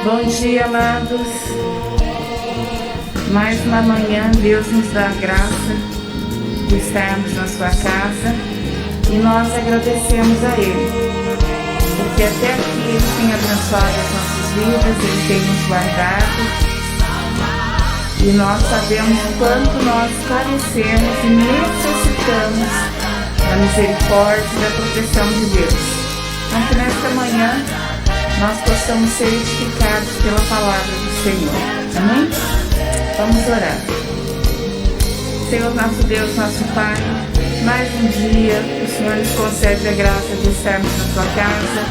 Bom dia, amados. Mais uma manhã, Deus nos dá a graça de estarmos na sua casa e nós agradecemos a Ele, porque até aqui Ele tem abençoado as nossas vidas, Ele tem nos guardado e nós sabemos o quanto nós carecemos e necessitamos da misericórdia e da proteção de Deus. Então, que nesta manhã nós possamos ser edificados pela palavra do Senhor. Amém? Vamos orar. Senhor, nosso Deus, nosso Pai, mais um dia o Senhor nos concede a graça de estarmos na tua casa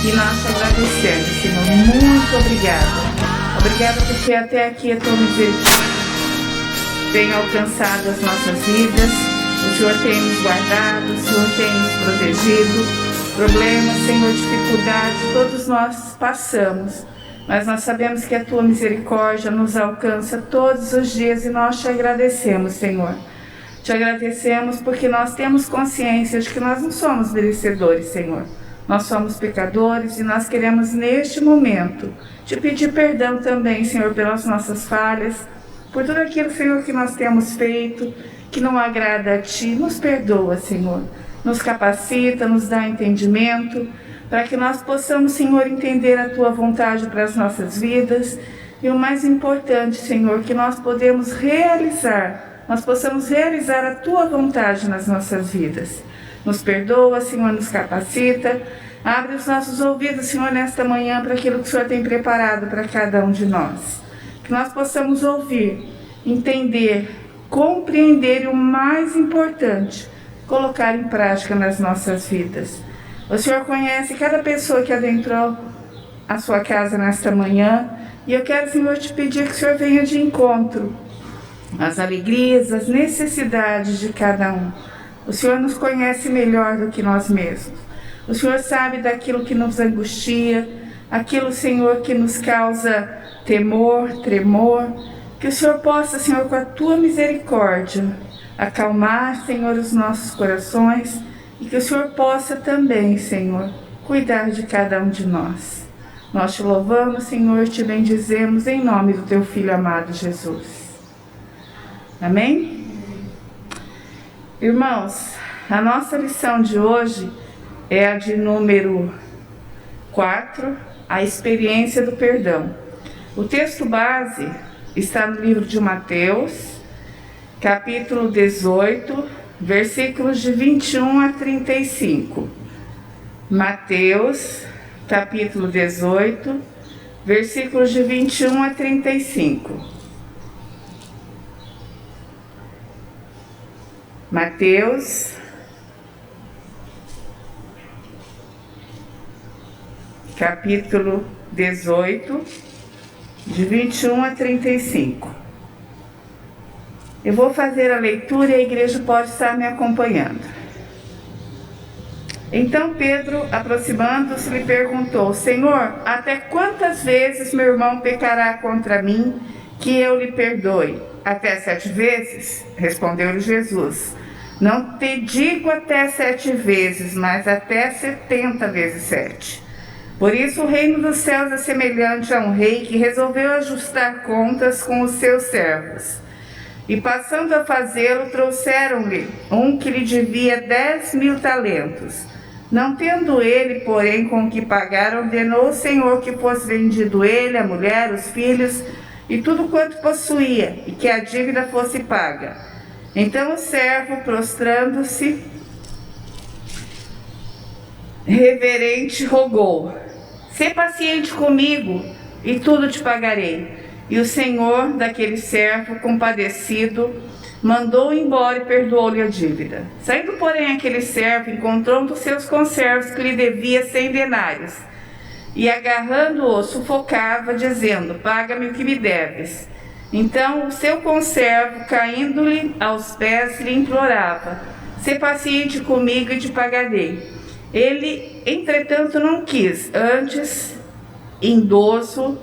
e nós te agradecemos, Senhor. Muito obrigada. Obrigada porque até aqui a tua misericórdia tem alcançado as nossas vidas. O Senhor tem nos guardado, o Senhor tem nos protegido. Problemas, Senhor, dificuldades, todos nós passamos, mas nós sabemos que a tua misericórdia nos alcança todos os dias e nós te agradecemos, Senhor. Te agradecemos porque nós temos consciência de que nós não somos merecedores, Senhor. Nós somos pecadores e nós queremos neste momento te pedir perdão também, Senhor, pelas nossas falhas, por tudo aquilo, Senhor, que nós temos feito, que não agrada a ti. Nos perdoa, Senhor. Nos capacita, nos dá entendimento, para que nós possamos, Senhor, entender a tua vontade para as nossas vidas. E o mais importante, Senhor, que nós possamos realizar a tua vontade nas nossas vidas. Nos perdoa, Senhor, nos capacita. Abre os nossos ouvidos, Senhor, nesta manhã para aquilo que o Senhor tem preparado para cada um de nós. Que nós possamos ouvir, entender, compreender e o mais importante, colocar em prática nas nossas vidas. O Senhor conhece cada pessoa que adentrou a sua casa nesta manhã e eu quero, Senhor, te pedir que o Senhor venha de encontro às alegrias, às necessidades de cada um. O Senhor nos conhece melhor do que nós mesmos. O Senhor sabe daquilo que nos angustia, aquilo, Senhor, que nos causa temor, tremor. Que o Senhor possa, Senhor, com a tua misericórdia, acalmar, Senhor, os nossos corações e que o Senhor possa também, Senhor, cuidar de cada um de nós. Nós te louvamos, Senhor, te bendizemos em nome do teu Filho amado Jesus. Amém? Irmãos, a nossa lição de hoje é a de número 4, a experiência do perdão. O texto base está no livro de Mateus, capítulo 18, versículos de 21 a 35. Mateus, capítulo 18, versículos de 21 a 35. Mateus, capítulo 18, de 21 a 35. Eu vou fazer a leitura e a igreja pode estar me acompanhando. Então Pedro, aproximando-se, lhe perguntou: Senhor, até quantas vezes meu irmão pecará contra mim, que eu lhe perdoe? Até 7 vezes? Respondeu-lhe Jesus: Não te digo até 7 vezes, mas até 70 vezes 7. Por isso o reino dos céus é semelhante a um rei que resolveu ajustar contas com os seus servos. E passando a fazê-lo, trouxeram-lhe um que lhe devia 10.000 talentos. Não tendo ele, porém, com o que pagar, ordenou o Senhor que fosse vendido ele, a mulher, os filhos e tudo quanto possuía, e que a dívida fosse paga. Então o servo, prostrando-se, reverente, rogou: Sê paciente comigo, e tudo te pagarei. E o senhor daquele servo, compadecido, mandou embora e perdoou-lhe a dívida. Saindo, porém, aquele servo, encontrou um dos seus conservos que lhe devia 100 denários. E agarrando-o, sufocava, dizendo: Paga-me o que me deves. Então o seu conservo, caindo-lhe aos pés, lhe implorava: Sê paciente comigo e te pagarei. Ele, entretanto, não quis, antes, indoso,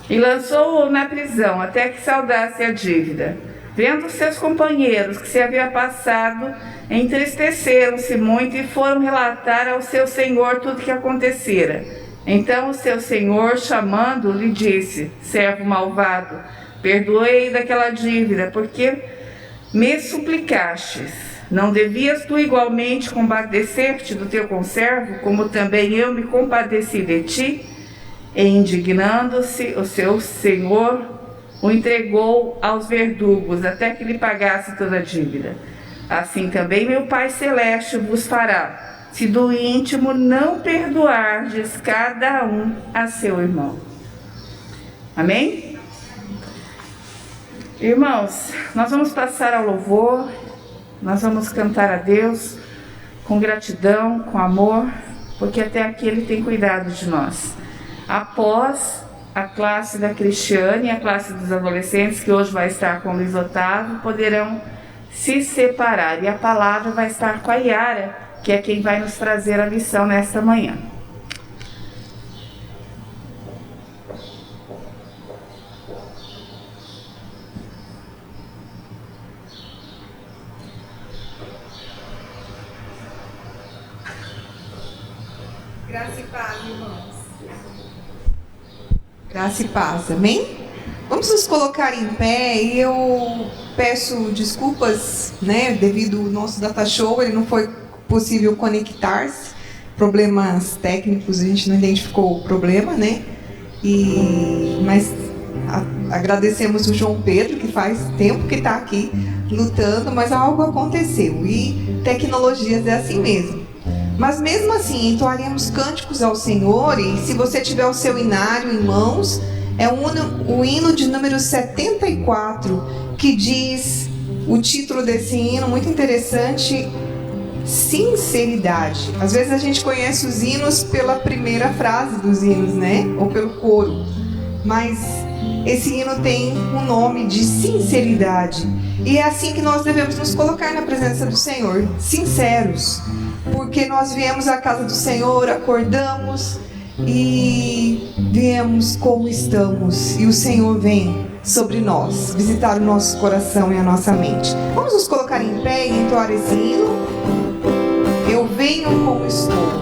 e lançou-o na prisão, até que saldasse a dívida. Vendo seus companheiros que se havia passado, entristeceram-se muito e foram relatar ao seu senhor tudo o que acontecera. Então o seu senhor, chamando, lhe disse: servo malvado, perdoei daquela dívida, porque me suplicastes. Não devias tu igualmente compadecer-te do teu conservo, como também eu me compadeci de ti? E indignando-se, o seu senhor o entregou aos verdugos, até que lhe pagasse toda a dívida. Assim também meu Pai Celeste vos fará, se do íntimo não perdoardes cada um a seu irmão. Amém? Irmãos, nós vamos passar ao louvor, nós vamos cantar a Deus com gratidão, com amor, porque até aqui Ele tem cuidado de nós. Após a classe da Cristiane e a classe dos adolescentes, que hoje vai estar com o Luiz Otávio, poderão se separar. E a palavra vai estar com a Yara, que é quem vai nos trazer a lição nesta manhã. Graça e paz, irmãos. Graça e paz, amém? Vamos nos colocar em pé e eu peço desculpas, devido ao nosso data show, ele não foi possível conectar-se, problemas técnicos, a gente não identificou o problema, mas agradecemos o João Pedro, que faz tempo que está aqui lutando, mas algo aconteceu e tecnologias é assim mesmo. Mas mesmo assim, entoaremos cânticos ao Senhor, e se você tiver o seu inário em mãos, é o hino de número 74, que diz, o título desse hino, muito interessante, sinceridade. Às vezes a gente conhece os hinos pela primeira frase dos hinos, ou pelo coro, mas esse hino tem o nome de sinceridade, e é assim que nós devemos nos colocar na presença do Senhor, sinceros, porque nós viemos à casa do Senhor, acordamos e viemos como estamos, e o Senhor vem sobre nós, visitar o nosso coração e a nossa mente. Vamos nos colocar em pé e entoar esse hino. Eu venho como estou.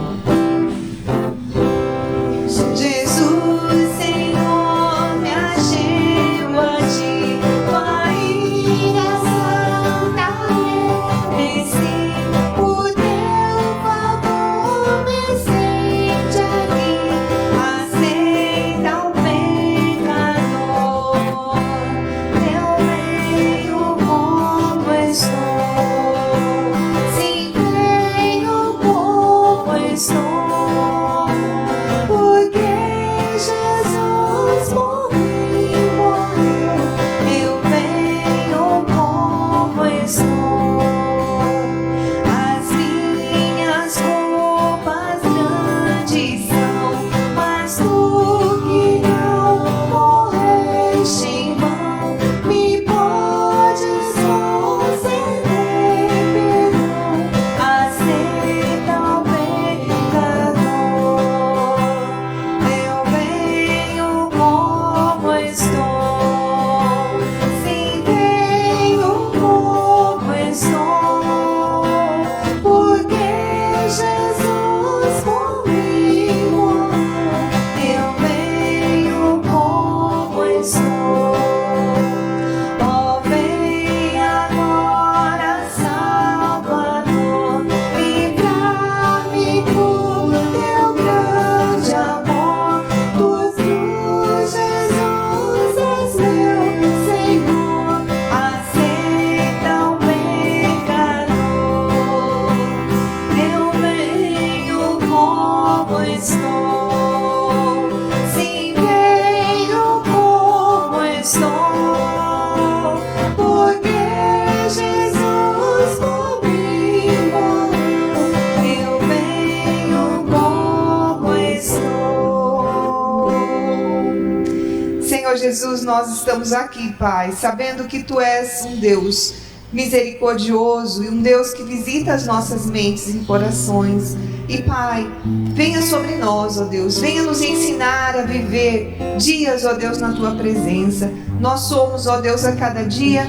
Jesus, nós estamos aqui, Pai, sabendo que Tu és um Deus misericordioso e um Deus que visita as nossas mentes e corações. E, Pai, venha sobre nós, ó Deus, venha nos ensinar a viver dias, ó Deus, na Tua presença. Nós somos, ó Deus, a cada dia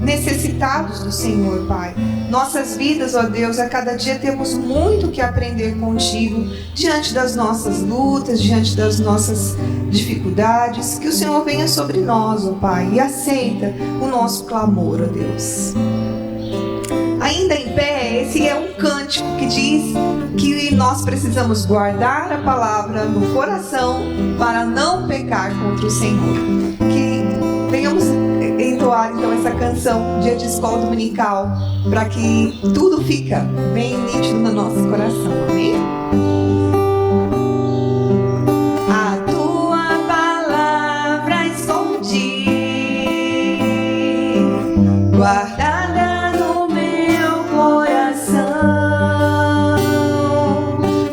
necessitados do Senhor, Pai. Nossas vidas, ó Deus, a cada dia temos muito que aprender contigo, diante das nossas lutas, diante das nossas dificuldades. Que o Senhor venha sobre nós, ó Pai, e aceita o nosso clamor, ó Deus. Ainda em pé, esse é um cântico que diz que nós precisamos guardar a palavra no coração para não pecar contra o Senhor. Que venhamos entoar então essa canção dia de escola dominical, para que tudo fica bem nítido no nosso coração. Amém? A tua palavra escondi, guardada no meu coração,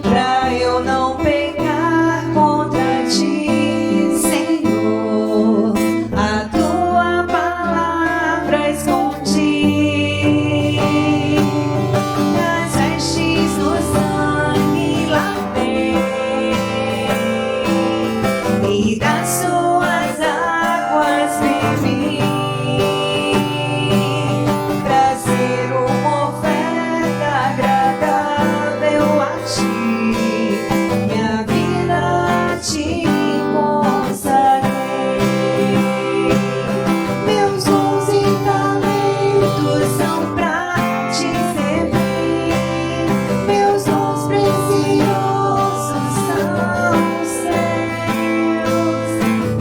pra eu não pecar contra ti, Senhor. A tua palavra escondi, nas vestes do sangue lavei, e das suas águas bebi, pra ser uma oferta agradável a ti, minha vida a ti consagrei. Meus dons e talentos são pra te servir, meus dons preciosos são seus.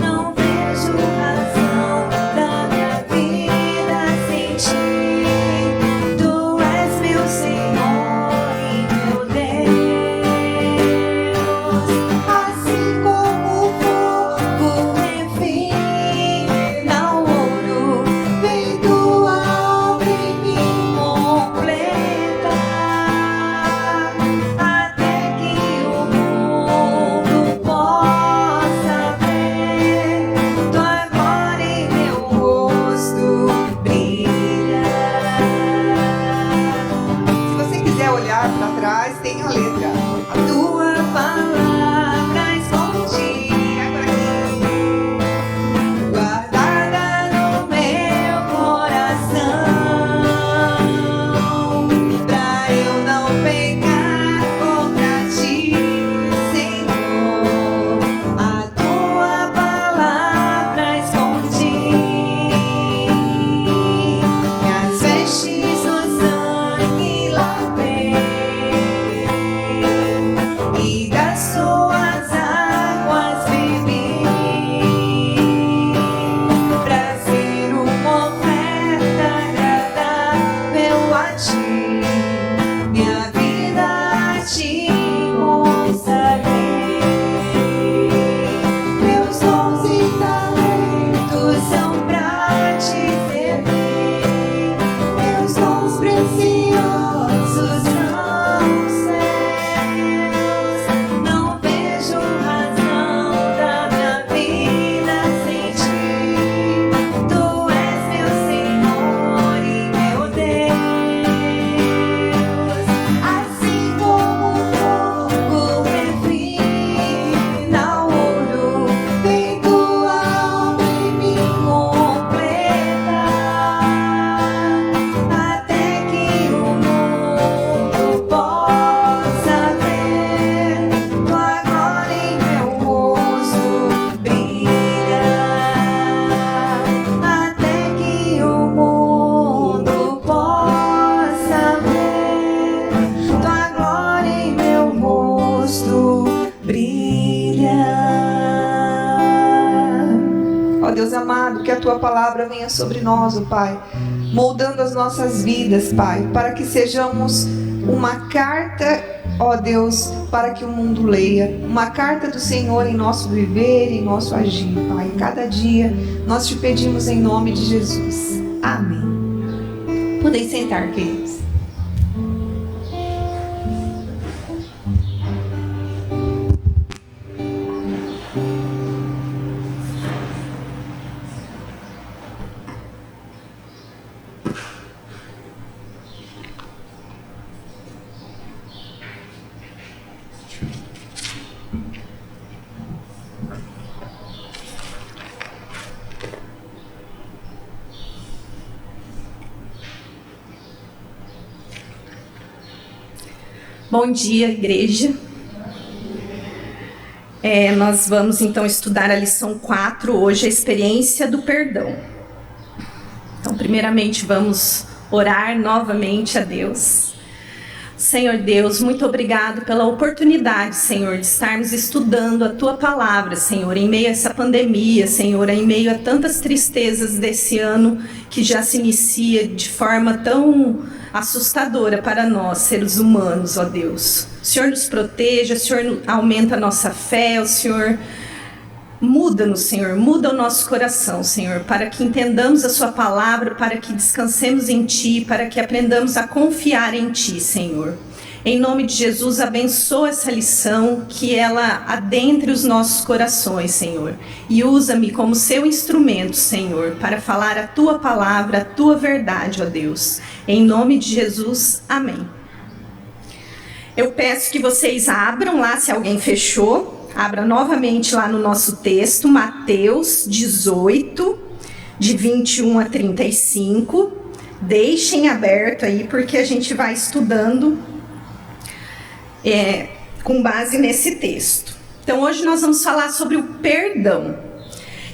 Não vejo razão da minha vida sem ti. Tu és meu Senhor e meu Deus. Assim como o fogo refina o ouro, vem tua obra em mim completa, até que o mundo possa ver tua glória em meu rosto brilha. Se você quiser olhar para trás, tem a letra. A tua palavra escondi, guardada no meu coração, pra eu não pecar contra ti, Senhor. A tua palavra escondi, minhas vestes do sangue lavei, e das suas águas bebi, pra ser uma oferta agradável a ti, minha vida a ti consagrei. Meus dons e talentos são pra te servir, meus dons preciosos são seus. Não vejo razão da minha vida sem ti. Tu és meu Senhor e meu Deus. Assim como o fogo refina o ouro, vem tua obra em mim completa, até que o mundo possa ver tua glória em meu rosto brilha, até que o mundo possa ver tua glória em meu rosto brilha. Ó Deus amado, que a tua palavra venha sobre nós, ó Pai, moldando as nossas vidas, Pai, para que sejamos uma carta, ó Deus, para que o mundo leia, uma carta do Senhor em nosso viver, em nosso agir, Pai. Cada dia nós te pedimos em nome de Jesus. Amém. Podem sentar, queridos. Bom dia, igreja. Nós vamos então estudar a lição 4 hoje, a experiência do perdão. Então, primeiramente, vamos orar novamente a Deus. Senhor Deus, muito obrigado pela oportunidade, Senhor, de estarmos estudando a Tua Palavra, Senhor, em meio a essa pandemia, Senhor, em meio a tantas tristezas desse ano que já se inicia de forma tão assustadora para nós, seres humanos, ó Deus. O Senhor nos proteja, o Senhor aumenta a nossa fé, o Senhor muda-nos, Senhor, muda o nosso coração, Senhor, para que entendamos a Sua palavra, para que descansemos em Ti, para que aprendamos a confiar em Ti, Senhor. Em nome de Jesus, abençoa essa lição, que ela adentre os nossos corações, Senhor. E usa-me como Seu instrumento, Senhor, para falar a Tua palavra, a Tua verdade, ó Deus. Em nome de Jesus, amém. Eu peço que vocês abram lá, se alguém fechou. Abra novamente lá no nosso texto, Mateus 18, de 21 a 35. Deixem aberto aí, porque a gente vai estudando com base nesse texto. Então, hoje nós vamos falar sobre o perdão.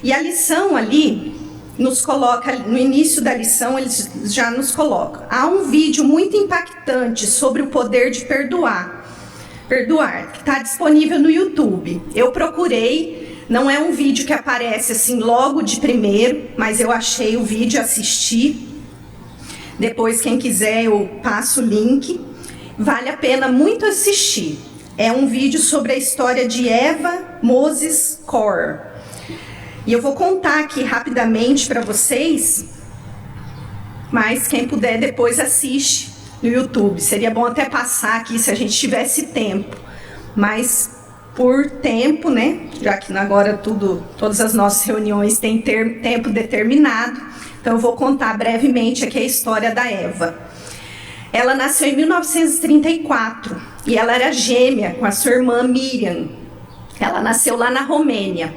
E a lição ali nos coloca, no início da lição, eles já nos colocam. Há um vídeo muito impactante sobre o poder de perdoar, que está disponível no YouTube. Eu procurei, não é um vídeo que aparece assim logo de primeiro, mas eu achei o vídeo, assisti. Depois, quem quiser, eu passo o link. Vale a pena muito assistir. É um vídeo sobre a história de Eva Moses Kor. E eu vou contar aqui rapidamente para vocês, mas quem puder depois assiste no YouTube. Seria bom até passar aqui se a gente tivesse tempo, mas por tempo, né, já que agora todas as nossas reuniões têm tempo determinado, então eu vou contar brevemente aqui a história da Eva. Ela nasceu em 1934 e ela era gêmea com a sua irmã Miriam. Ela nasceu lá na Romênia.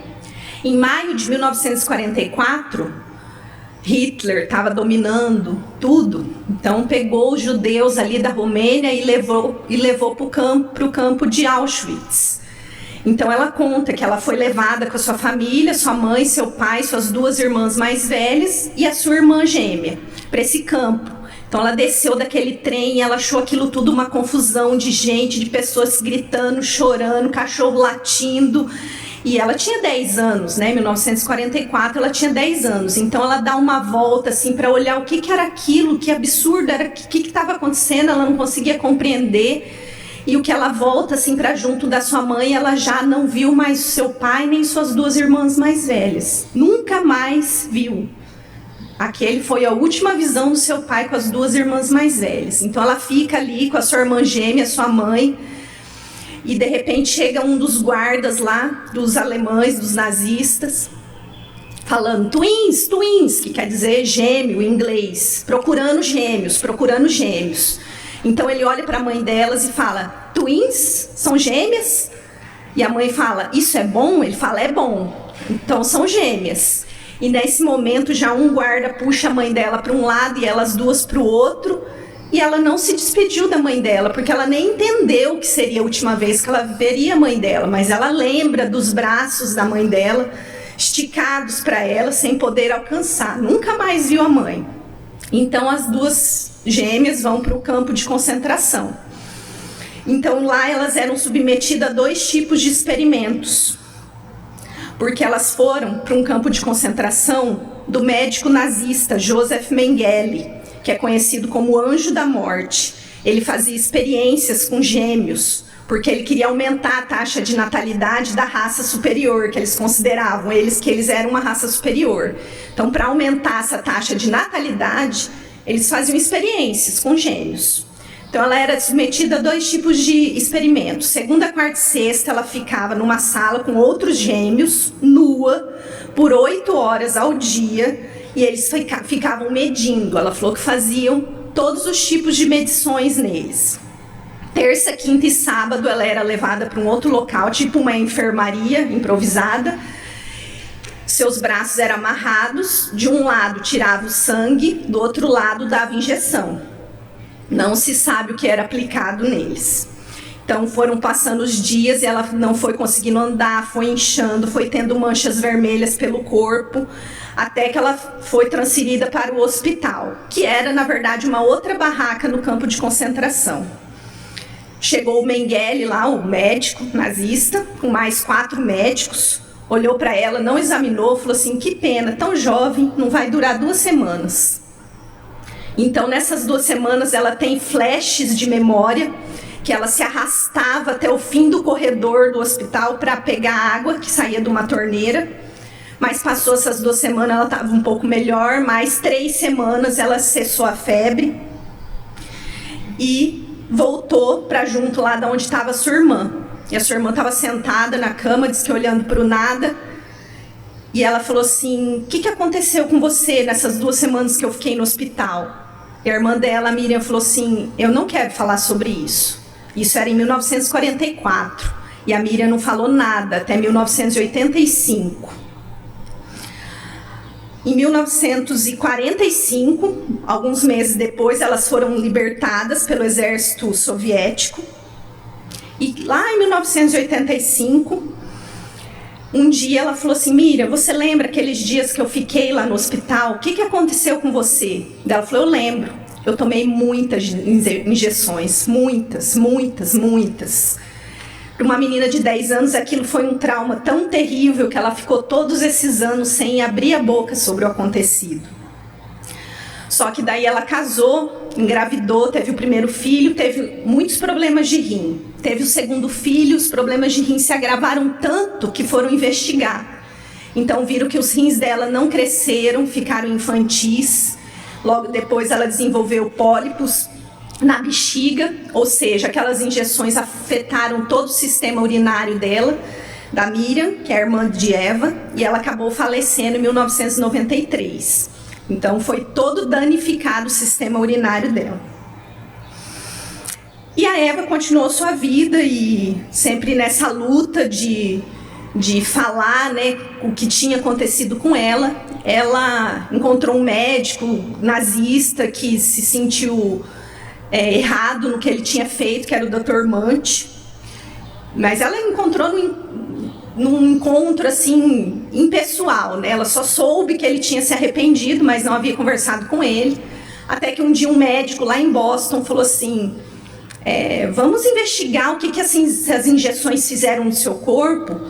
Em maio de 1944, Hitler estava dominando tudo, então pegou os judeus ali da Romênia e levou para o campo de Auschwitz. Então ela conta que ela foi levada com a sua família, sua mãe, seu pai, suas duas irmãs mais velhas e a sua irmã gêmea, para esse campo. Então ela desceu daquele trem e ela achou aquilo tudo uma confusão de gente, de pessoas gritando, chorando, cachorro latindo. E ela tinha 10 anos, né? Em 1944 ela tinha 10 anos. Então ela dá uma volta assim para olhar o que era aquilo, que absurdo era, o que estava acontecendo, ela não conseguia compreender. E o que ela volta assim para junto da sua mãe, ela já não viu mais seu pai nem suas duas irmãs mais velhas. Nunca mais viu. Aquele foi a última visão do seu pai com as duas irmãs mais velhas. Então ela fica ali com a sua irmã gêmea, sua mãe. E de repente chega um dos guardas lá, dos alemães, dos nazistas, falando twins, que quer dizer gêmeo em inglês, procurando gêmeos. Então ele olha para a mãe delas e fala, twins? São gêmeas? E a mãe fala, isso é bom? Ele fala, é bom. Então são gêmeas. E nesse momento já um guarda puxa a mãe dela para um lado e elas duas para o outro. E ela não se despediu da mãe dela, porque ela nem entendeu que seria a última vez que ela veria a mãe dela. Mas ela lembra dos braços da mãe dela, esticados para ela, sem poder alcançar. Nunca mais viu a mãe. Então as duas gêmeas vão para o campo de concentração. Então lá elas eram submetidas a 2 tipos de experimentos. Porque elas foram para um campo de concentração do médico nazista Joseph Mengele, que é conhecido como Anjo da Morte. Ele fazia experiências com gêmeos, porque ele queria aumentar a taxa de natalidade da raça superior, que eles consideravam, que eles eram uma raça superior. Então, para aumentar essa taxa de natalidade, eles faziam experiências com gêmeos. Então, ela era submetida a 2 tipos de experimentos. Segunda, quarta e sexta, ela ficava numa sala com outros gêmeos, nua, por 8 horas ao dia, e eles ficavam medindo. Ela falou que faziam todos os tipos de medições neles. Terça, quinta e sábado ela era levada para um outro local, tipo uma enfermaria improvisada. Seus braços eram amarrados, de um lado tirava o sangue, do outro lado dava injeção. Não se sabe o que era aplicado neles. Então foram passando os dias e ela não foi conseguindo andar, foi inchando, foi tendo manchas vermelhas pelo corpo, até que ela foi transferida para o hospital, que era, na verdade, uma outra barraca no campo de concentração. Chegou o Mengele lá, o médico nazista, com mais 4 médicos, olhou para ela, não examinou, falou assim, que pena, tão jovem, não vai durar 2 semanas. Então, nessas 2 semanas, ela tem flashes de memória, que ela se arrastava até o fim do corredor do hospital para pegar água que saía de uma torneira. Mas passou essas 2 semanas, ela estava um pouco melhor, mais 3 semanas ela cessou a febre e voltou para junto lá de onde estava a sua irmã. E a sua irmã estava sentada na cama, disse que olhando para o nada. E ela falou assim, o que aconteceu com você nessas 2 semanas que eu fiquei no hospital? E a irmã dela, a Miriam, falou assim, eu não quero falar sobre isso. Isso era em 1944. E a Miriam não falou nada até 1985. Em 1945, alguns meses depois, elas foram libertadas pelo exército soviético. E lá em 1985, um dia ela falou assim, Miriam, você lembra aqueles dias que eu fiquei lá no hospital? O que aconteceu com você? Ela falou, eu lembro. Eu tomei muitas injeções, muitas. Para uma menina de 10 anos, aquilo foi um trauma tão terrível que ela ficou todos esses anos sem abrir a boca sobre o acontecido. Só que daí ela casou, engravidou, teve o primeiro filho, teve muitos problemas de rim. Teve o segundo filho, os problemas de rim se agravaram tanto que foram investigar. Então viram que os rins dela não cresceram, ficaram infantis. Logo depois ela desenvolveu pólipos na bexiga, ou seja, aquelas injeções afetaram todo o sistema urinário dela, da Miriam, que é a irmã de Eva, e ela acabou falecendo em 1993. Então foi todo danificado o sistema urinário dela. E a Eva continuou sua vida e sempre nessa luta de falar, né, o que tinha acontecido com ela. Ela encontrou um médico nazista que se sentiu errado no que ele tinha feito, que era o Dr. Munt. Mas ela encontrou num encontro assim impessoal, né? Ela só soube que ele tinha se arrependido, mas não havia conversado com ele. Até que um dia um médico lá em Boston falou assim, vamos investigar o que essas injeções fizeram no seu corpo.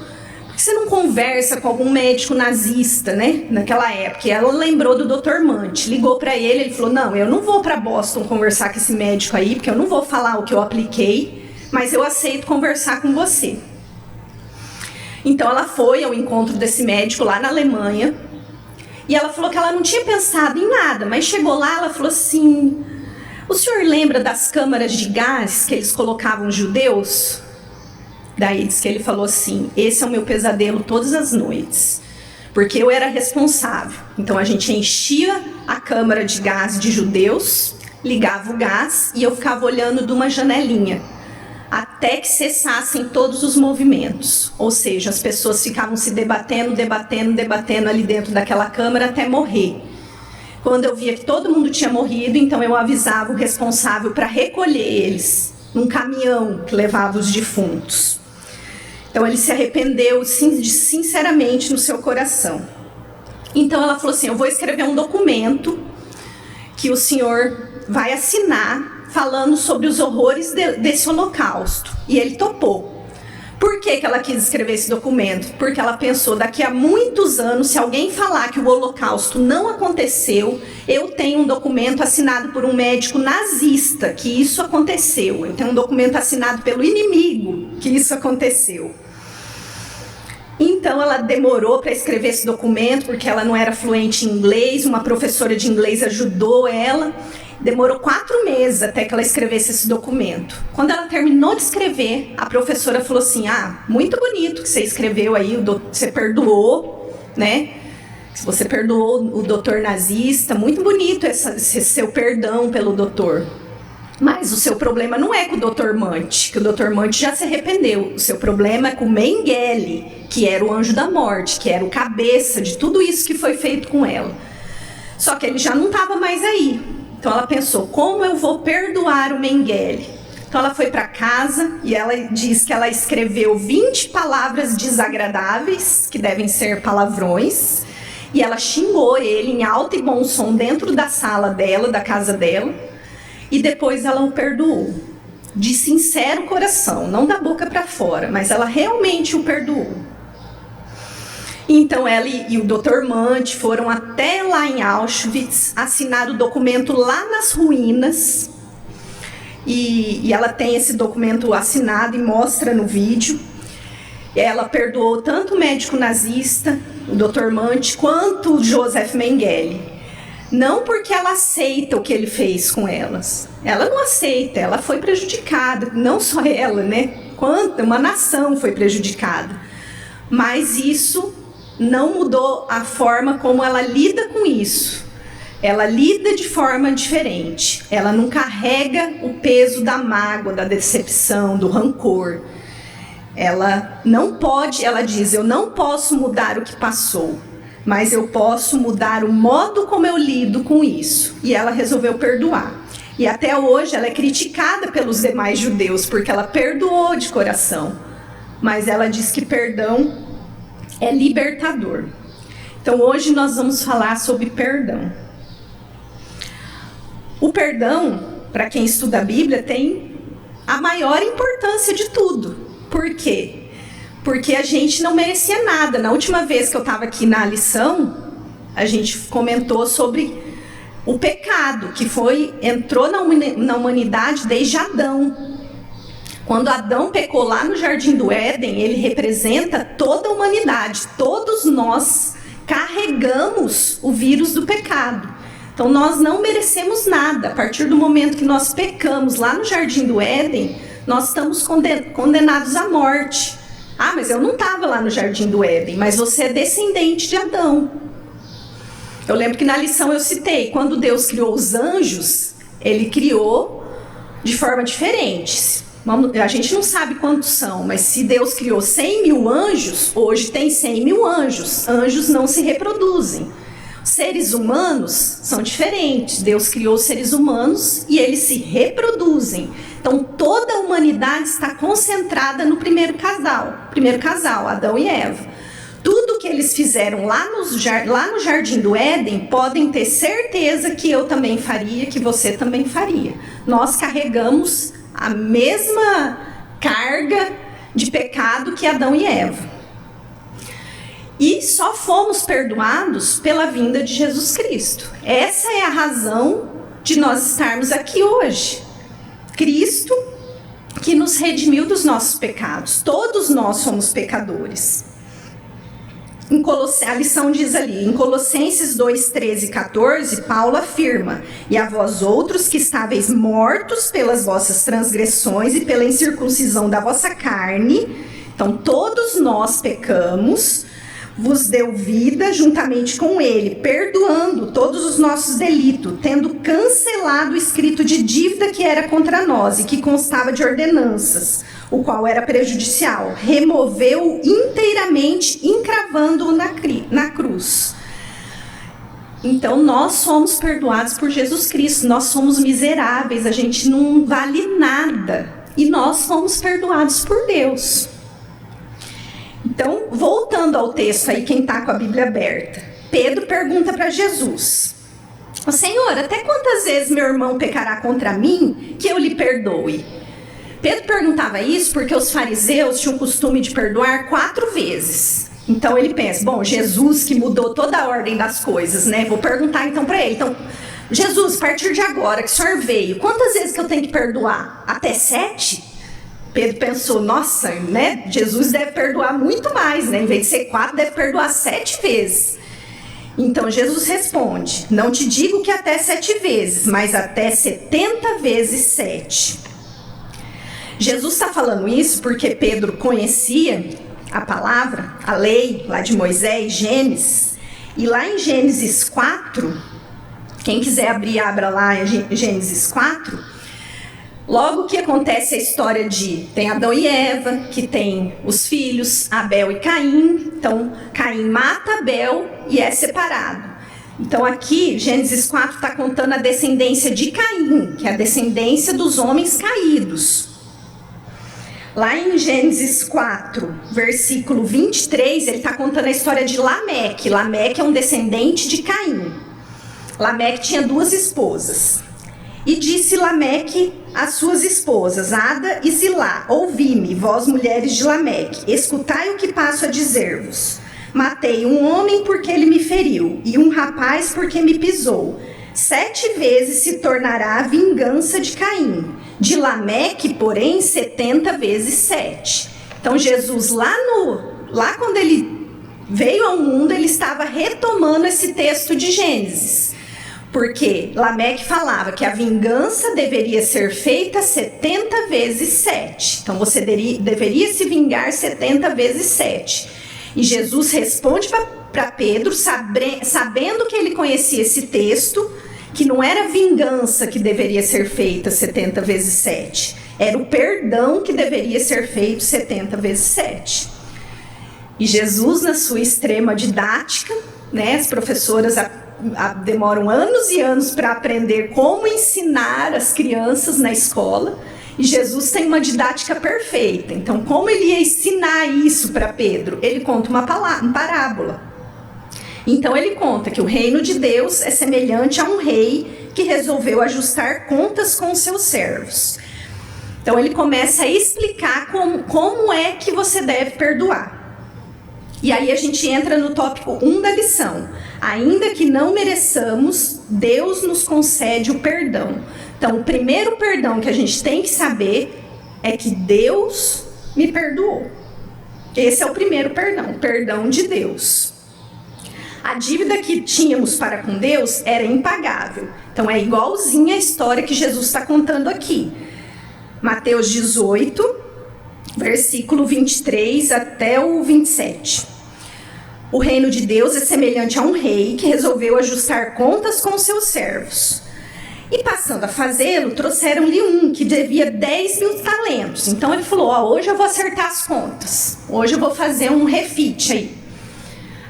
Por que você não conversa com algum médico nazista, né? Naquela época. E ela lembrou do Dr. Munt, ligou para ele, ele falou, não, eu não vou para Boston conversar com esse médico aí, porque eu não vou falar o que eu apliquei, mas eu aceito conversar com você. Então ela foi ao encontro desse médico lá na Alemanha, e ela falou que ela não tinha pensado em nada, mas chegou lá, ela falou assim, o senhor lembra das câmaras de gás que eles colocavam os judeus? Daí diz que ele falou assim, esse é o meu pesadelo todas as noites, porque eu era responsável. Então a gente enchia a câmara de gás de judeus, ligava o gás e eu ficava olhando de uma janelinha, até que cessassem todos os movimentos. Ou seja, as pessoas ficavam se debatendo ali dentro daquela câmara até morrer. Quando eu via que todo mundo tinha morrido, então eu avisava o responsável para recolher eles num caminhão que levava os defuntos. Então ele se arrependeu sinceramente no seu coração. Então ela falou assim, eu vou escrever um documento que o senhor vai assinar falando sobre os horrores desse holocausto. E ele topou. Por que ela quis escrever esse documento? Porque ela pensou, daqui a muitos anos, se alguém falar que o holocausto não aconteceu, eu tenho um documento assinado por um médico nazista que isso aconteceu. Eu tenho um documento assinado pelo inimigo que isso aconteceu. Então ela demorou para escrever esse documento, porque ela não era fluente em inglês, uma professora de inglês ajudou ela. Demorou 4 meses até que ela escrevesse esse documento. Quando ela terminou de escrever, a professora falou assim, muito bonito que você escreveu aí, você perdoou, né? Você perdoou o doutor nazista, muito bonito esse seu perdão pelo doutor. Mas o seu problema não é com o Dr. Munt, que o Dr. Munt já se arrependeu. O seu problema é com o Mengele, que era o anjo da morte, que era o cabeça de tudo isso que foi feito com ela. Só que ele já não estava mais aí. Então ela pensou, como eu vou perdoar o Mengele? Então ela foi para casa e ela diz que ela escreveu 20 palavras desagradáveis, que devem ser palavrões, e ela xingou ele em alto e bom som dentro da sala dela, da casa dela, e depois ela o perdoou. De sincero coração, não da boca para fora, mas ela realmente o perdoou. Então ela e o Dr. Mant foram até lá em Auschwitz, assinar o documento lá nas ruínas, e ela tem esse documento assinado e mostra no vídeo. Ela perdoou tanto o médico nazista, o Dr. Mant, quanto o Joseph Mengele. Não porque ela aceita o que ele fez com elas. Ela não aceita, ela foi prejudicada. Não só ela, né? Uma nação foi prejudicada. Mas isso não mudou a forma como ela lida com isso. Ela lida de forma diferente. Ela não carrega o peso da mágoa, da decepção, do rancor. Ela não pode, ela diz, eu não posso mudar o que passou, mas eu posso mudar o modo como eu lido com isso. E ela resolveu perdoar. E até hoje ela é criticada pelos demais judeus, porque ela perdoou de coração. Mas ela diz que perdão é libertador. Então hoje nós vamos falar sobre perdão. O perdão, para quem estuda a Bíblia, tem a maior importância de tudo. Por quê? Porque a gente não merecia nada. Na última vez que eu estava aqui na lição, a gente comentou sobre o pecado que entrou na humanidade desde Adão. Quando Adão pecou lá no Jardim do Éden, ele representa toda a humanidade. Todos nós carregamos o vírus do pecado. Então nós não merecemos nada. A partir do momento que nós pecamos lá no Jardim do Éden, nós estamos condenados à morte. Ah, mas eu não estava lá no Jardim do Éden, mas você é descendente de Adão. Eu lembro que na lição eu citei, quando Deus criou os anjos, ele criou de forma diferente. A gente não sabe quantos são, mas se Deus criou 100 mil anjos, hoje tem 100 mil anjos. Anjos não se reproduzem. Seres humanos são diferentes. Deus criou seres humanos e eles se reproduzem. Então toda a humanidade está concentrada no primeiro casal, Adão e Eva. Tudo que eles fizeram lá no Jardim do Éden, podem ter certeza que eu também faria, que você também faria. Nós carregamos a mesma carga de pecado que Adão e Eva. E só fomos perdoados pela vinda de Jesus Cristo. Essa é a razão de nós estarmos aqui hoje. Cristo que nos redimiu dos nossos pecados. Todos nós somos pecadores. A lição diz ali, em Colossenses 2, 13 e 14, Paulo afirma: e a vós outros que estáveis mortos pelas vossas transgressões e pela incircuncisão da vossa carne, então todos nós pecamos, vos deu vida juntamente com ele, perdoando todos os nossos delitos, tendo cancelado o escrito de dívida que era contra nós e que constava de ordenanças, o qual era prejudicial, removeu inteiramente, encravando-o na cruz. Então nós somos perdoados por Jesus Cristo, nós somos miseráveis, a gente não vale nada, e nós fomos perdoados por Deus. Então, voltando ao texto aí, quem está com a Bíblia aberta, Pedro pergunta para Jesus: Senhor, até quantas vezes meu irmão pecará contra mim que eu lhe perdoe? Pedro perguntava isso porque os fariseus tinham o costume de perdoar 4 vezes. Então ele pensa, bom, Jesus que mudou toda a ordem das coisas, né? Vou perguntar então para ele. Então, Jesus, a partir de agora que o senhor veio, quantas vezes que eu tenho que perdoar? Até 7? Pedro pensou, nossa, né? Jesus deve perdoar muito mais, né? Em vez de ser 4, deve perdoar 7 vezes. Então Jesus responde, não te digo que até 7 vezes, mas até 70 vezes 7. Jesus está falando isso porque Pedro conhecia a palavra, a lei lá de Moisés, Gênesis. E lá em Gênesis 4, quem quiser abrir, abra lá em Gênesis 4, logo que acontece a história tem Adão e Eva, que tem os filhos, Abel e Caim. Então, Caim mata Abel e é separado. Então aqui, Gênesis 4 está contando a descendência de Caim, que é a descendência dos homens caídos. Lá em Gênesis 4, versículo 23, ele está contando a história de Lameque. Lameque é um descendente de Caim. Lameque tinha 2 esposas. E disse Lameque às suas esposas, Ada e Zilá: ouvi-me, vós mulheres de Lameque, escutai o que passo a dizer-vos. Matei um homem porque ele me feriu, e um rapaz porque me pisou. 7 vezes se tornará a vingança de Caim. De Lameque, porém, 70 vezes 7. Então Jesus, lá quando ele veio ao mundo, ele estava retomando esse texto de Gênesis. Porque Lameque falava que a vingança deveria ser feita 70 vezes 7. Então você deveria se vingar 70 vezes 7. E Jesus responde para Pedro, sabendo que ele conhecia esse texto, que não era vingança que deveria ser feita 70 vezes 7. Era o perdão que deveria ser feito 70 vezes 7. E Jesus, na sua extrema didática, né, as professoras demoram anos e anos para aprender como ensinar as crianças na escola. E Jesus tem uma didática perfeita. Então, como ele ia ensinar isso para Pedro? Ele conta uma parábola. Então, ele conta que o reino de Deus é semelhante a um rei que resolveu ajustar contas com os seus servos. Então, ele começa a explicar como é que você deve perdoar. E aí a gente entra no tópico 1 da lição. Ainda que não mereçamos, Deus nos concede o perdão. Então, o primeiro perdão que a gente tem que saber é que Deus me perdoou. Esse é o primeiro perdão, o perdão de Deus. A dívida que tínhamos para com Deus era impagável. Então, é igualzinha a história que Jesus está contando aqui. Mateus 18, versículo 23 até o 27. O reino de Deus é semelhante a um rei que resolveu ajustar contas com seus servos. E passando a fazê-lo, trouxeram-lhe um que devia 10.000 talentos. Então ele falou, hoje eu vou acertar as contas. Hoje eu vou fazer um refit aí.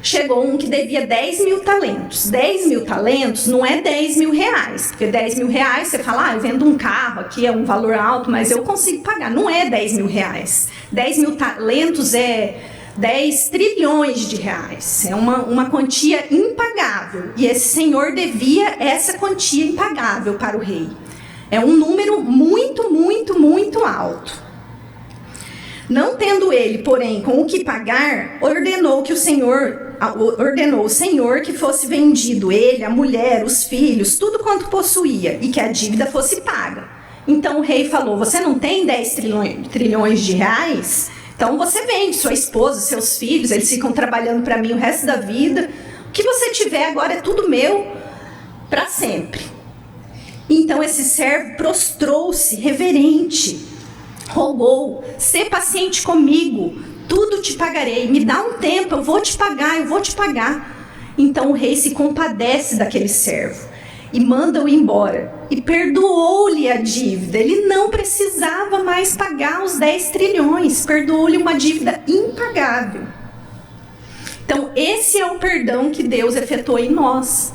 Chegou um que devia 10.000 talentos. 10.000 talentos não é 10.000 reais. Porque 10.000 reais, você fala, eu vendo um carro aqui, é um valor alto, mas eu consigo pagar. Não é 10.000 reais. 10.000 talentos é 10 trilhões de reais. É uma quantia impagável. E esse senhor devia essa quantia impagável para o rei. É um número muito, muito, muito alto. Não tendo ele, porém, com o que pagar, ordenou o Senhor que fosse vendido ele, a mulher, os filhos, tudo quanto possuía, e que a dívida fosse paga. Então o rei falou, você não tem 10 trilhões de reais? Então você vende sua esposa, seus filhos, eles ficam trabalhando para mim o resto da vida. O que você tiver agora é tudo meu para sempre. Então esse servo prostrou-se reverente, rogou, sê paciente comigo, tudo te pagarei, me dá um tempo, eu vou te pagar. Então o rei se compadece daquele servo e manda-o embora e perdoou-lhe a dívida. Ele não precisava mais pagar os 10 trilhões, perdoou-lhe uma dívida impagável. Então esse é o perdão que Deus efetuou em nós.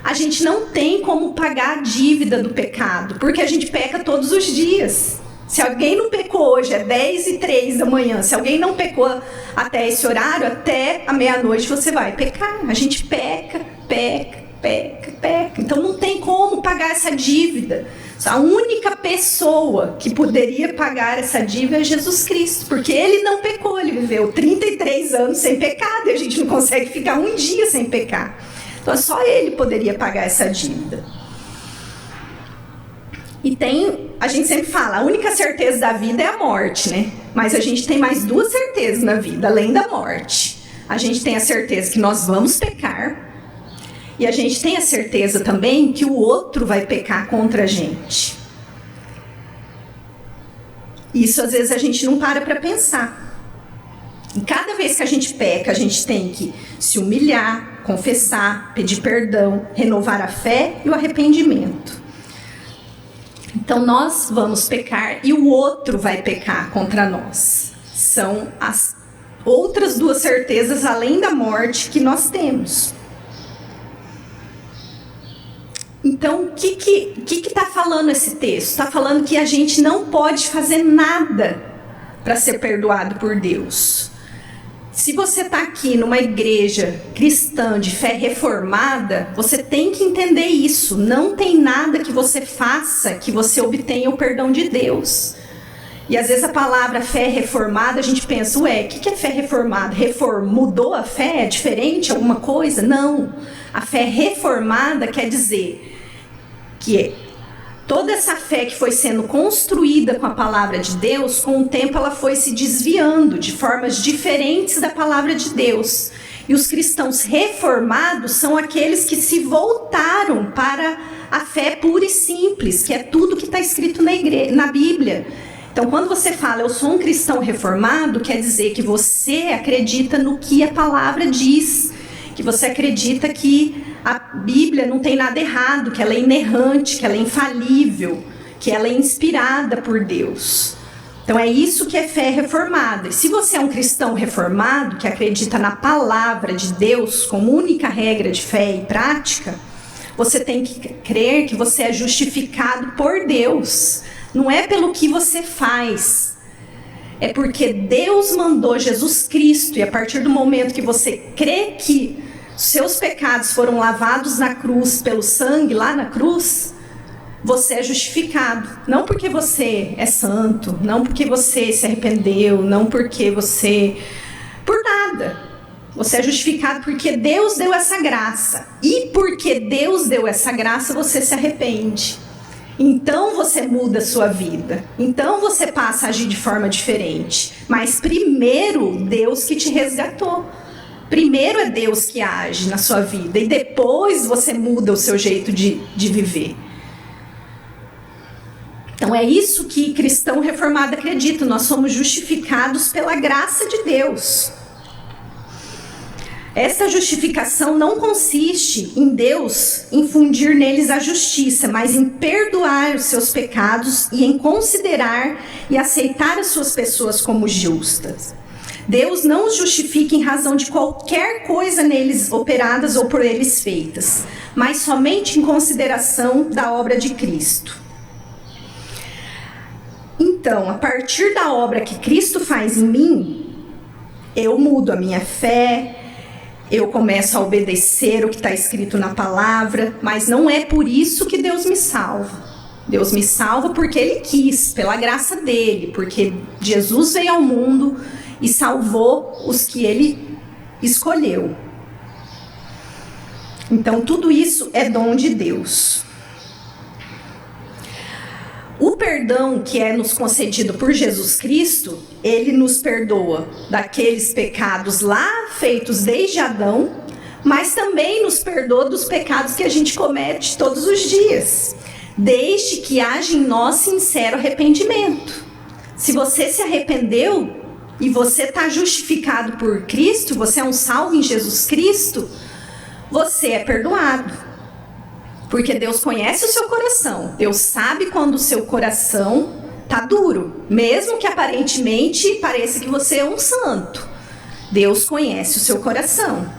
A gente não tem como pagar a dívida do pecado, porque a gente peca todos os dias. Se alguém não pecou hoje, é 10:03 da manhã, se alguém não pecou até esse horário, até a meia-noite você vai pecar. A gente peca. Então não tem como pagar essa dívida. A única pessoa que poderia pagar essa dívida é Jesus Cristo, porque ele não pecou, ele viveu 33 anos sem pecado e a gente não consegue ficar um dia sem pecar. Então só ele poderia pagar essa dívida. E a gente sempre fala, a única certeza da vida é a morte, né? Mas a gente tem mais 2 certezas na vida, além da morte. A gente tem a certeza que nós vamos pecar, e a gente tem a certeza também que o outro vai pecar contra a gente. Isso às vezes a gente não para pensar. E cada vez que a gente peca, a gente tem que se humilhar, confessar, pedir perdão, renovar a fé e o arrependimento. Então nós vamos pecar e o outro vai pecar contra nós. São as outras 2 certezas além da morte que nós temos. Então, o que está falando esse texto? Está falando que a gente não pode fazer nada para ser perdoado por Deus. Se você está aqui numa igreja cristã de fé reformada, você tem que entender isso. Não tem nada que você faça que você obtenha o perdão de Deus. E às vezes a palavra fé reformada, a gente pensa, o que é fé reformada? Mudou a fé? É diferente alguma coisa? Não. A fé reformada quer dizer que toda essa fé que foi sendo construída com a palavra de Deus, com o tempo ela foi se desviando de formas diferentes da palavra de Deus. E os cristãos reformados são aqueles que se voltaram para a fé pura e simples, que é tudo que está escrito na Bíblia. Então, quando você fala, eu sou um cristão reformado, quer dizer que você acredita no que a palavra diz, que você acredita que a Bíblia não tem nada errado, que ela é inerrante, que ela é infalível, que ela é inspirada por Deus. Então, é isso que é fé reformada. E se você é um cristão reformado, que acredita na palavra de Deus como única regra de fé e prática, você tem que crer que você é justificado por Deus. Não é pelo que você faz, é porque Deus mandou Jesus Cristo, e a partir do momento que você crê que seus pecados foram lavados na cruz, pelo sangue lá na cruz, você é justificado. Não porque você é santo, não porque você se arrependeu, não porque você... por nada. Você é justificado porque Deus deu essa graça. E porque Deus deu essa graça, você se arrepende. Então você muda a sua vida. Então você passa a agir de forma diferente. Mas primeiro, Deus que te resgatou. Primeiro é Deus que age na sua vida. E depois você muda o seu jeito de viver. Então é isso que cristão reformado acredita. Nós somos justificados pela graça de Deus. Essa justificação não consiste em Deus infundir neles a justiça, mas em perdoar os seus pecados e em considerar e aceitar as suas pessoas como justas. Deus não os justifica em razão de qualquer coisa neles operadas ou por eles feitas, mas somente em consideração da obra de Cristo. Então, a partir da obra que Cristo faz em mim, eu mudo a minha fé, eu começo a obedecer o que está escrito na palavra, mas não é por isso que Deus me salva. Deus me salva porque Ele quis, pela graça dEle, porque Jesus veio ao mundo e salvou os que Ele escolheu. Então, tudo isso é dom de Deus. O perdão que é nos concedido por Jesus Cristo, Ele nos perdoa daqueles pecados lá feitos desde Adão, mas também nos perdoa dos pecados que a gente comete todos os dias, desde que haja em nós sincero arrependimento. Se você se arrependeu e você está justificado por Cristo, você é um salvo em Jesus Cristo, você é perdoado. Porque Deus conhece o seu coração. Deus sabe quando o seu coração está duro. Mesmo que aparentemente pareça que você é um santo. Deus conhece o seu coração.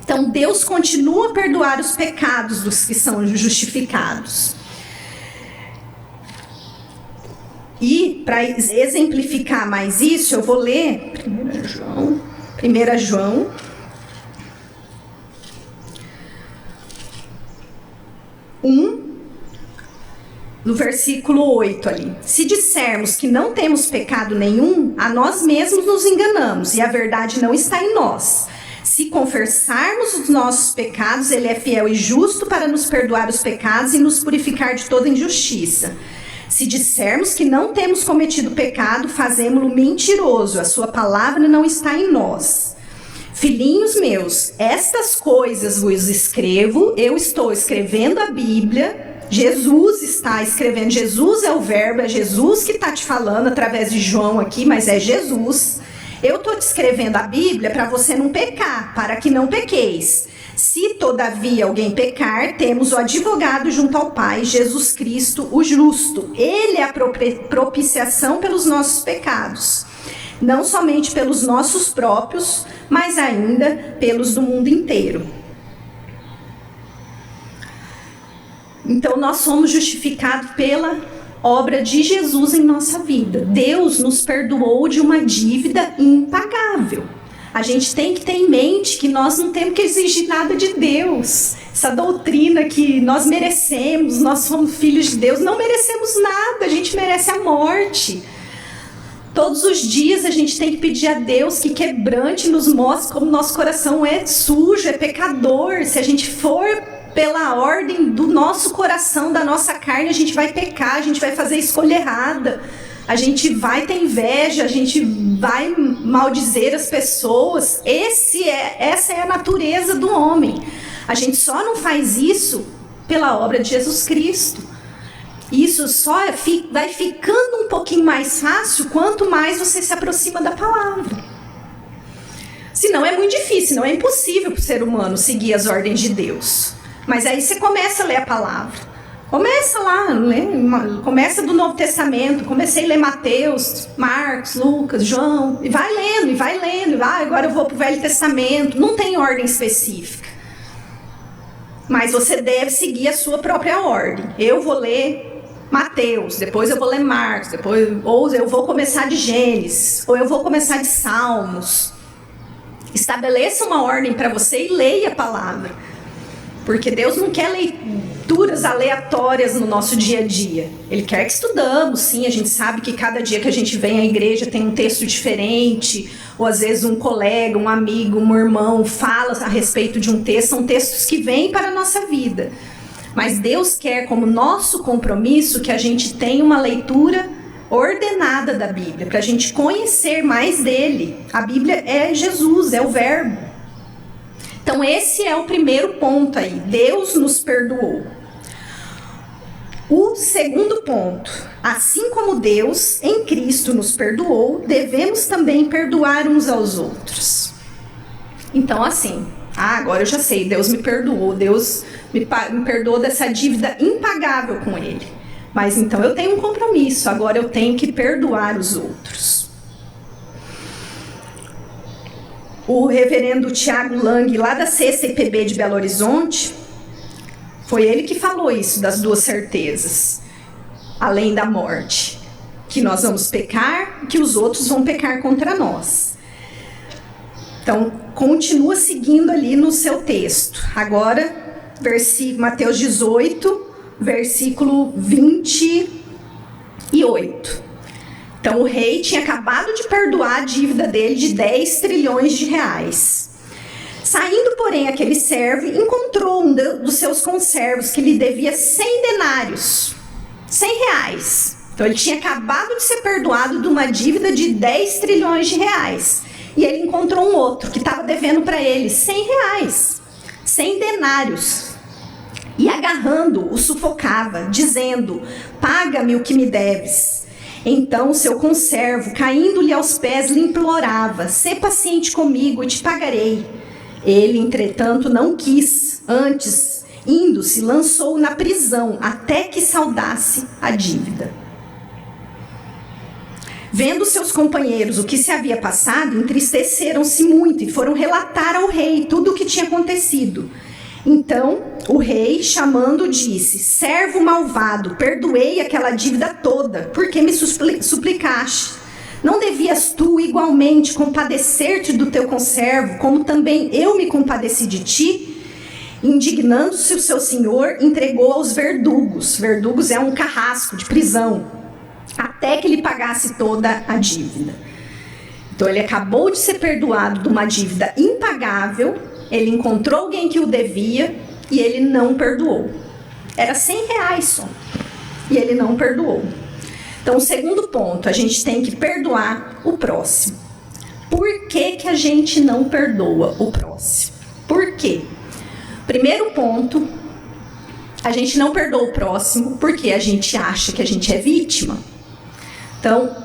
Então Deus continua a perdoar os pecados dos que são justificados. E para exemplificar mais isso, eu vou ler 1 João. No versículo 8 ali. Se dissermos que não temos pecado nenhum, a nós mesmos nos enganamos e a verdade não está em nós. Se confessarmos os nossos pecados, Ele é fiel e justo para nos perdoar os pecados e nos purificar de toda injustiça. Se dissermos que não temos cometido pecado, fazemo-lo mentiroso, a sua palavra não está em nós. Filhinhos meus, estas coisas vos escrevo, eu estou escrevendo a Bíblia, Jesus está escrevendo, Jesus é o verbo, é Jesus que está te falando através de João aqui, mas é Jesus. Eu estou te escrevendo a Bíblia para você não pecar, para que não pequeis. Se todavia alguém pecar, temos o advogado junto ao Pai, Jesus Cristo, o justo. Ele é a propiciação pelos nossos pecados. Não somente pelos nossos próprios, mas ainda pelos do mundo inteiro. Então nós somos justificados pela obra de Jesus em nossa vida. Deus nos perdoou de uma dívida impagável. A gente tem que ter em mente que nós não temos que exigir nada de Deus. Essa doutrina que nós merecemos, nós somos filhos de Deus, não merecemos nada, a gente merece a morte. Todos os dias a gente tem que pedir a Deus que quebrante, nos mostre como nosso coração é sujo, é pecador. Se a gente for pela ordem do nosso coração, da nossa carne, a gente vai pecar, a gente vai fazer a escolha errada. A gente vai ter inveja, a gente vai maldizer as pessoas. Essa é a natureza do homem. A gente só não faz isso pela obra de Jesus Cristo. Isso só vai ficando um pouquinho mais fácil quanto mais você se aproxima da palavra. Senão é muito difícil, não é impossível para o ser humano seguir as ordens de Deus. Mas aí você começa a ler a palavra. Começa lá, começa do Novo Testamento, comecei a ler Mateus, Marcos, Lucas, João, e vai lendo, agora eu vou para o Velho Testamento, não tem ordem específica. Mas você deve seguir a sua própria ordem. Eu vou ler Mateus, depois eu vou ler Marcos, ou eu vou começar de Gênesis, ou eu vou começar de Salmos. Estabeleça uma ordem para você e leia a palavra. Porque Deus não quer leituras aleatórias no nosso dia a dia. Ele quer que estudamos, sim. A gente sabe que cada dia que a gente vem à igreja tem um texto diferente. Ou às vezes um colega, um amigo, um irmão fala a respeito de um texto. São textos que vêm para a nossa vida. Mas Deus quer como nosso compromisso que a gente tenha uma leitura ordenada da Bíblia. Para a gente conhecer mais dele. A Bíblia é Jesus, é o Verbo. Então esse é o primeiro ponto aí, Deus nos perdoou. O segundo ponto, assim como Deus em Cristo nos perdoou, devemos também perdoar uns aos outros. Então assim, agora eu já sei, Deus me perdoou, Deus me perdoou dessa dívida impagável com Ele. Mas então eu tenho um compromisso, agora eu tenho que perdoar os outros. O reverendo Tiago Lang, lá da 6ª IPB de Belo Horizonte, foi ele que falou isso, das duas certezas, além da morte, que nós vamos pecar, que os outros vão pecar contra nós. Então, continua seguindo ali no seu texto. Agora, Mateus 18, versículo 28. Então o rei tinha acabado de perdoar a dívida dele de 10 trilhões de reais. Saindo, porém, aquele servo encontrou um dos seus conservos que lhe devia 100 denários, 100 reais. Então ele tinha acabado de ser perdoado de uma dívida de 10 trilhões de reais. E ele encontrou um outro que estava devendo para ele 100 reais, 100 denários. E agarrando, o sufocava, dizendo: paga-me o que me deves. Então seu conservo, caindo-lhe aos pés, lhe implorava: sê paciente comigo e te pagarei. Ele, entretanto, não quis. Antes, indo-se, lançou-o na prisão, até que saldasse a dívida. Vendo seus companheiros o que se havia passado, entristeceram-se muito e foram relatar ao rei tudo o que tinha acontecido. Então o rei, chamando, disse: servo malvado, perdoei aquela dívida toda, porque me suplicaste. Não devias tu igualmente compadecer-te do teu conservo, como também eu me compadeci de ti? Indignando-se o seu senhor, entregou aos verdugos. Verdugos é um carrasco de prisão, até que lhe pagasse toda a dívida. Então ele acabou de ser perdoado de uma dívida impagável. Ele encontrou alguém que o devia e ele não perdoou. Era 100 reais só. E ele não perdoou. Então, o segundo ponto, a gente tem que perdoar o próximo. Por que que a gente não perdoa o próximo? Por quê? Primeiro ponto, a gente não perdoa o próximo porque a gente acha que a gente é vítima. Então,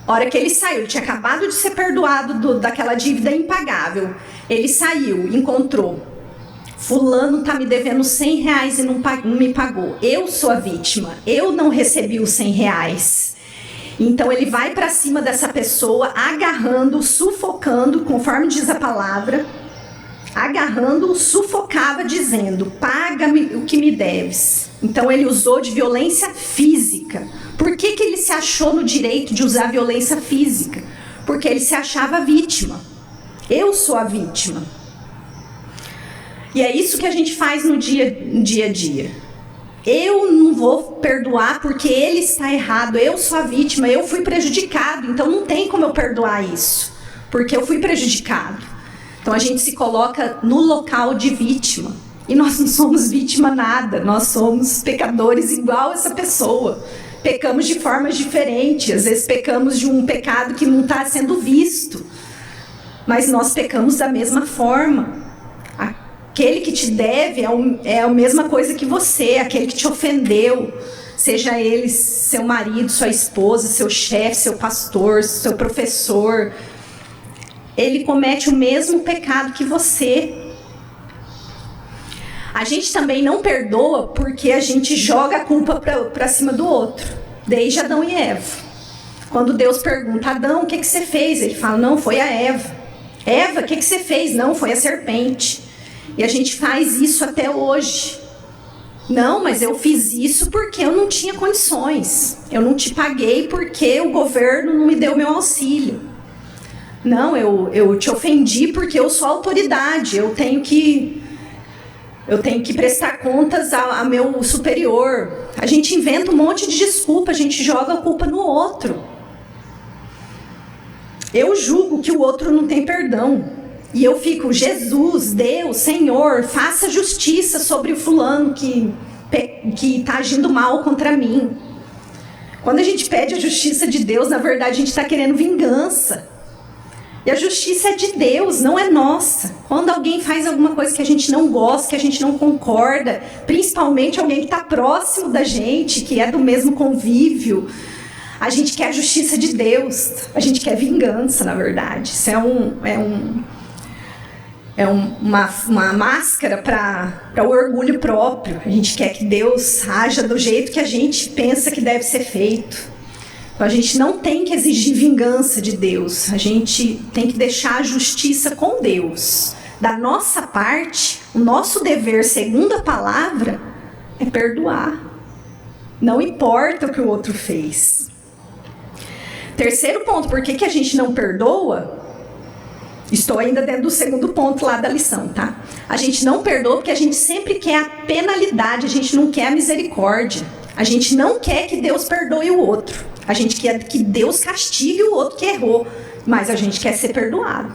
a hora que ele saiu, ele tinha acabado de ser perdoado daquela dívida impagável. Ele saiu, encontrou: fulano está me devendo 100 reais e não me pagou. Eu sou a vítima, eu não recebi os 100 reais. Então ele vai para cima dessa pessoa, agarrando, sufocando, conforme diz a palavra, agarrando-o, sufocava, dizendo: paga-me o que me deves. Então ele usou de violência física. Por que ele se achou no direito de usar violência física? Porque ele se achava vítima. Eu sou a vítima. E é isso que a gente faz no dia a dia. Eu não vou perdoar porque ele está errado. Eu sou a vítima, eu fui prejudicado. Então não tem como eu perdoar isso, porque eu fui prejudicado. Então a gente se coloca no local de vítima. E nós não somos vítima nada. Nós somos pecadores igual essa pessoa. Pecamos de formas diferentes. Às vezes pecamos de um pecado que não está sendo visto. Mas nós pecamos da mesma forma. Aquele que te deve é a mesma coisa que você, aquele que te ofendeu, seja ele seu marido, sua esposa, seu chefe, seu pastor, seu professor, ele comete o mesmo pecado que você. A gente também não perdoa porque a gente joga a culpa para cima do outro, desde Adão e Eva. Quando Deus pergunta: Adão, o que você fez? Ele fala: não, foi a Eva. Eva, o que você fez? Não, foi a serpente. E a gente faz isso até hoje. Não, mas eu fiz isso porque eu não tinha condições. Eu não te paguei porque o governo não me deu meu auxílio. Não, eu te ofendi porque eu sou autoridade. Eu tenho que prestar contas a meu superior. A gente inventa um monte de desculpa, a gente joga a culpa no outro. Eu julgo que o outro não tem perdão. E eu fico: Jesus, Deus, Senhor, faça justiça sobre o fulano que está agindo mal contra mim. Quando a gente pede a justiça de Deus, na verdade a gente está querendo vingança. E a justiça é de Deus, não é nossa. Quando alguém faz alguma coisa que a gente não gosta, que a gente não concorda, principalmente alguém que está próximo da gente, que é do mesmo convívio, a gente quer a justiça de Deus. A gente quer vingança, na verdade. Isso é uma máscara para o orgulho próprio. A gente quer que Deus haja do jeito que a gente pensa que deve ser feito. Então a gente não tem que exigir vingança de Deus. A gente tem que deixar a justiça com Deus. Da nossa parte, o nosso dever, segundo a palavra, é perdoar. Não importa o que o outro fez. Terceiro ponto: por que a gente não perdoa? Estou ainda dentro do segundo ponto lá da lição, tá? A gente não perdoa porque a gente sempre quer a penalidade, a gente não quer a misericórdia. A gente não quer que Deus perdoe o outro. A gente quer que Deus castigue o outro que errou, mas a gente quer ser perdoado.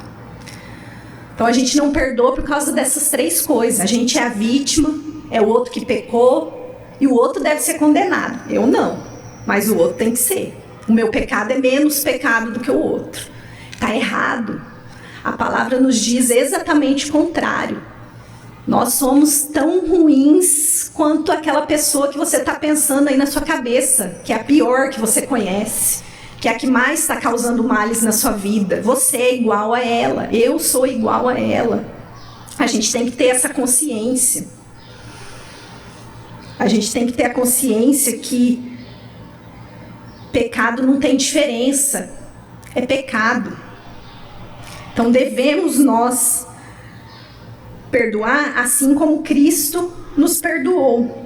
Então a gente não perdoa por causa dessas três coisas. A gente é a vítima, é o outro que pecou, e o outro deve ser condenado. Eu não, mas o outro tem que ser. O meu pecado é menos pecado do que o outro. Está errado. A palavra nos diz exatamente o contrário. Nós somos tão ruins quanto aquela pessoa que você está pensando aí na sua cabeça, que é a pior que você conhece, que é a que mais está causando males na sua vida. Você é igual a ela, eu sou igual a ela. A gente tem que ter essa consciência. A gente tem que ter a consciência que pecado não tem diferença. É pecado. Então devemos nós perdoar assim como Cristo nos perdoou.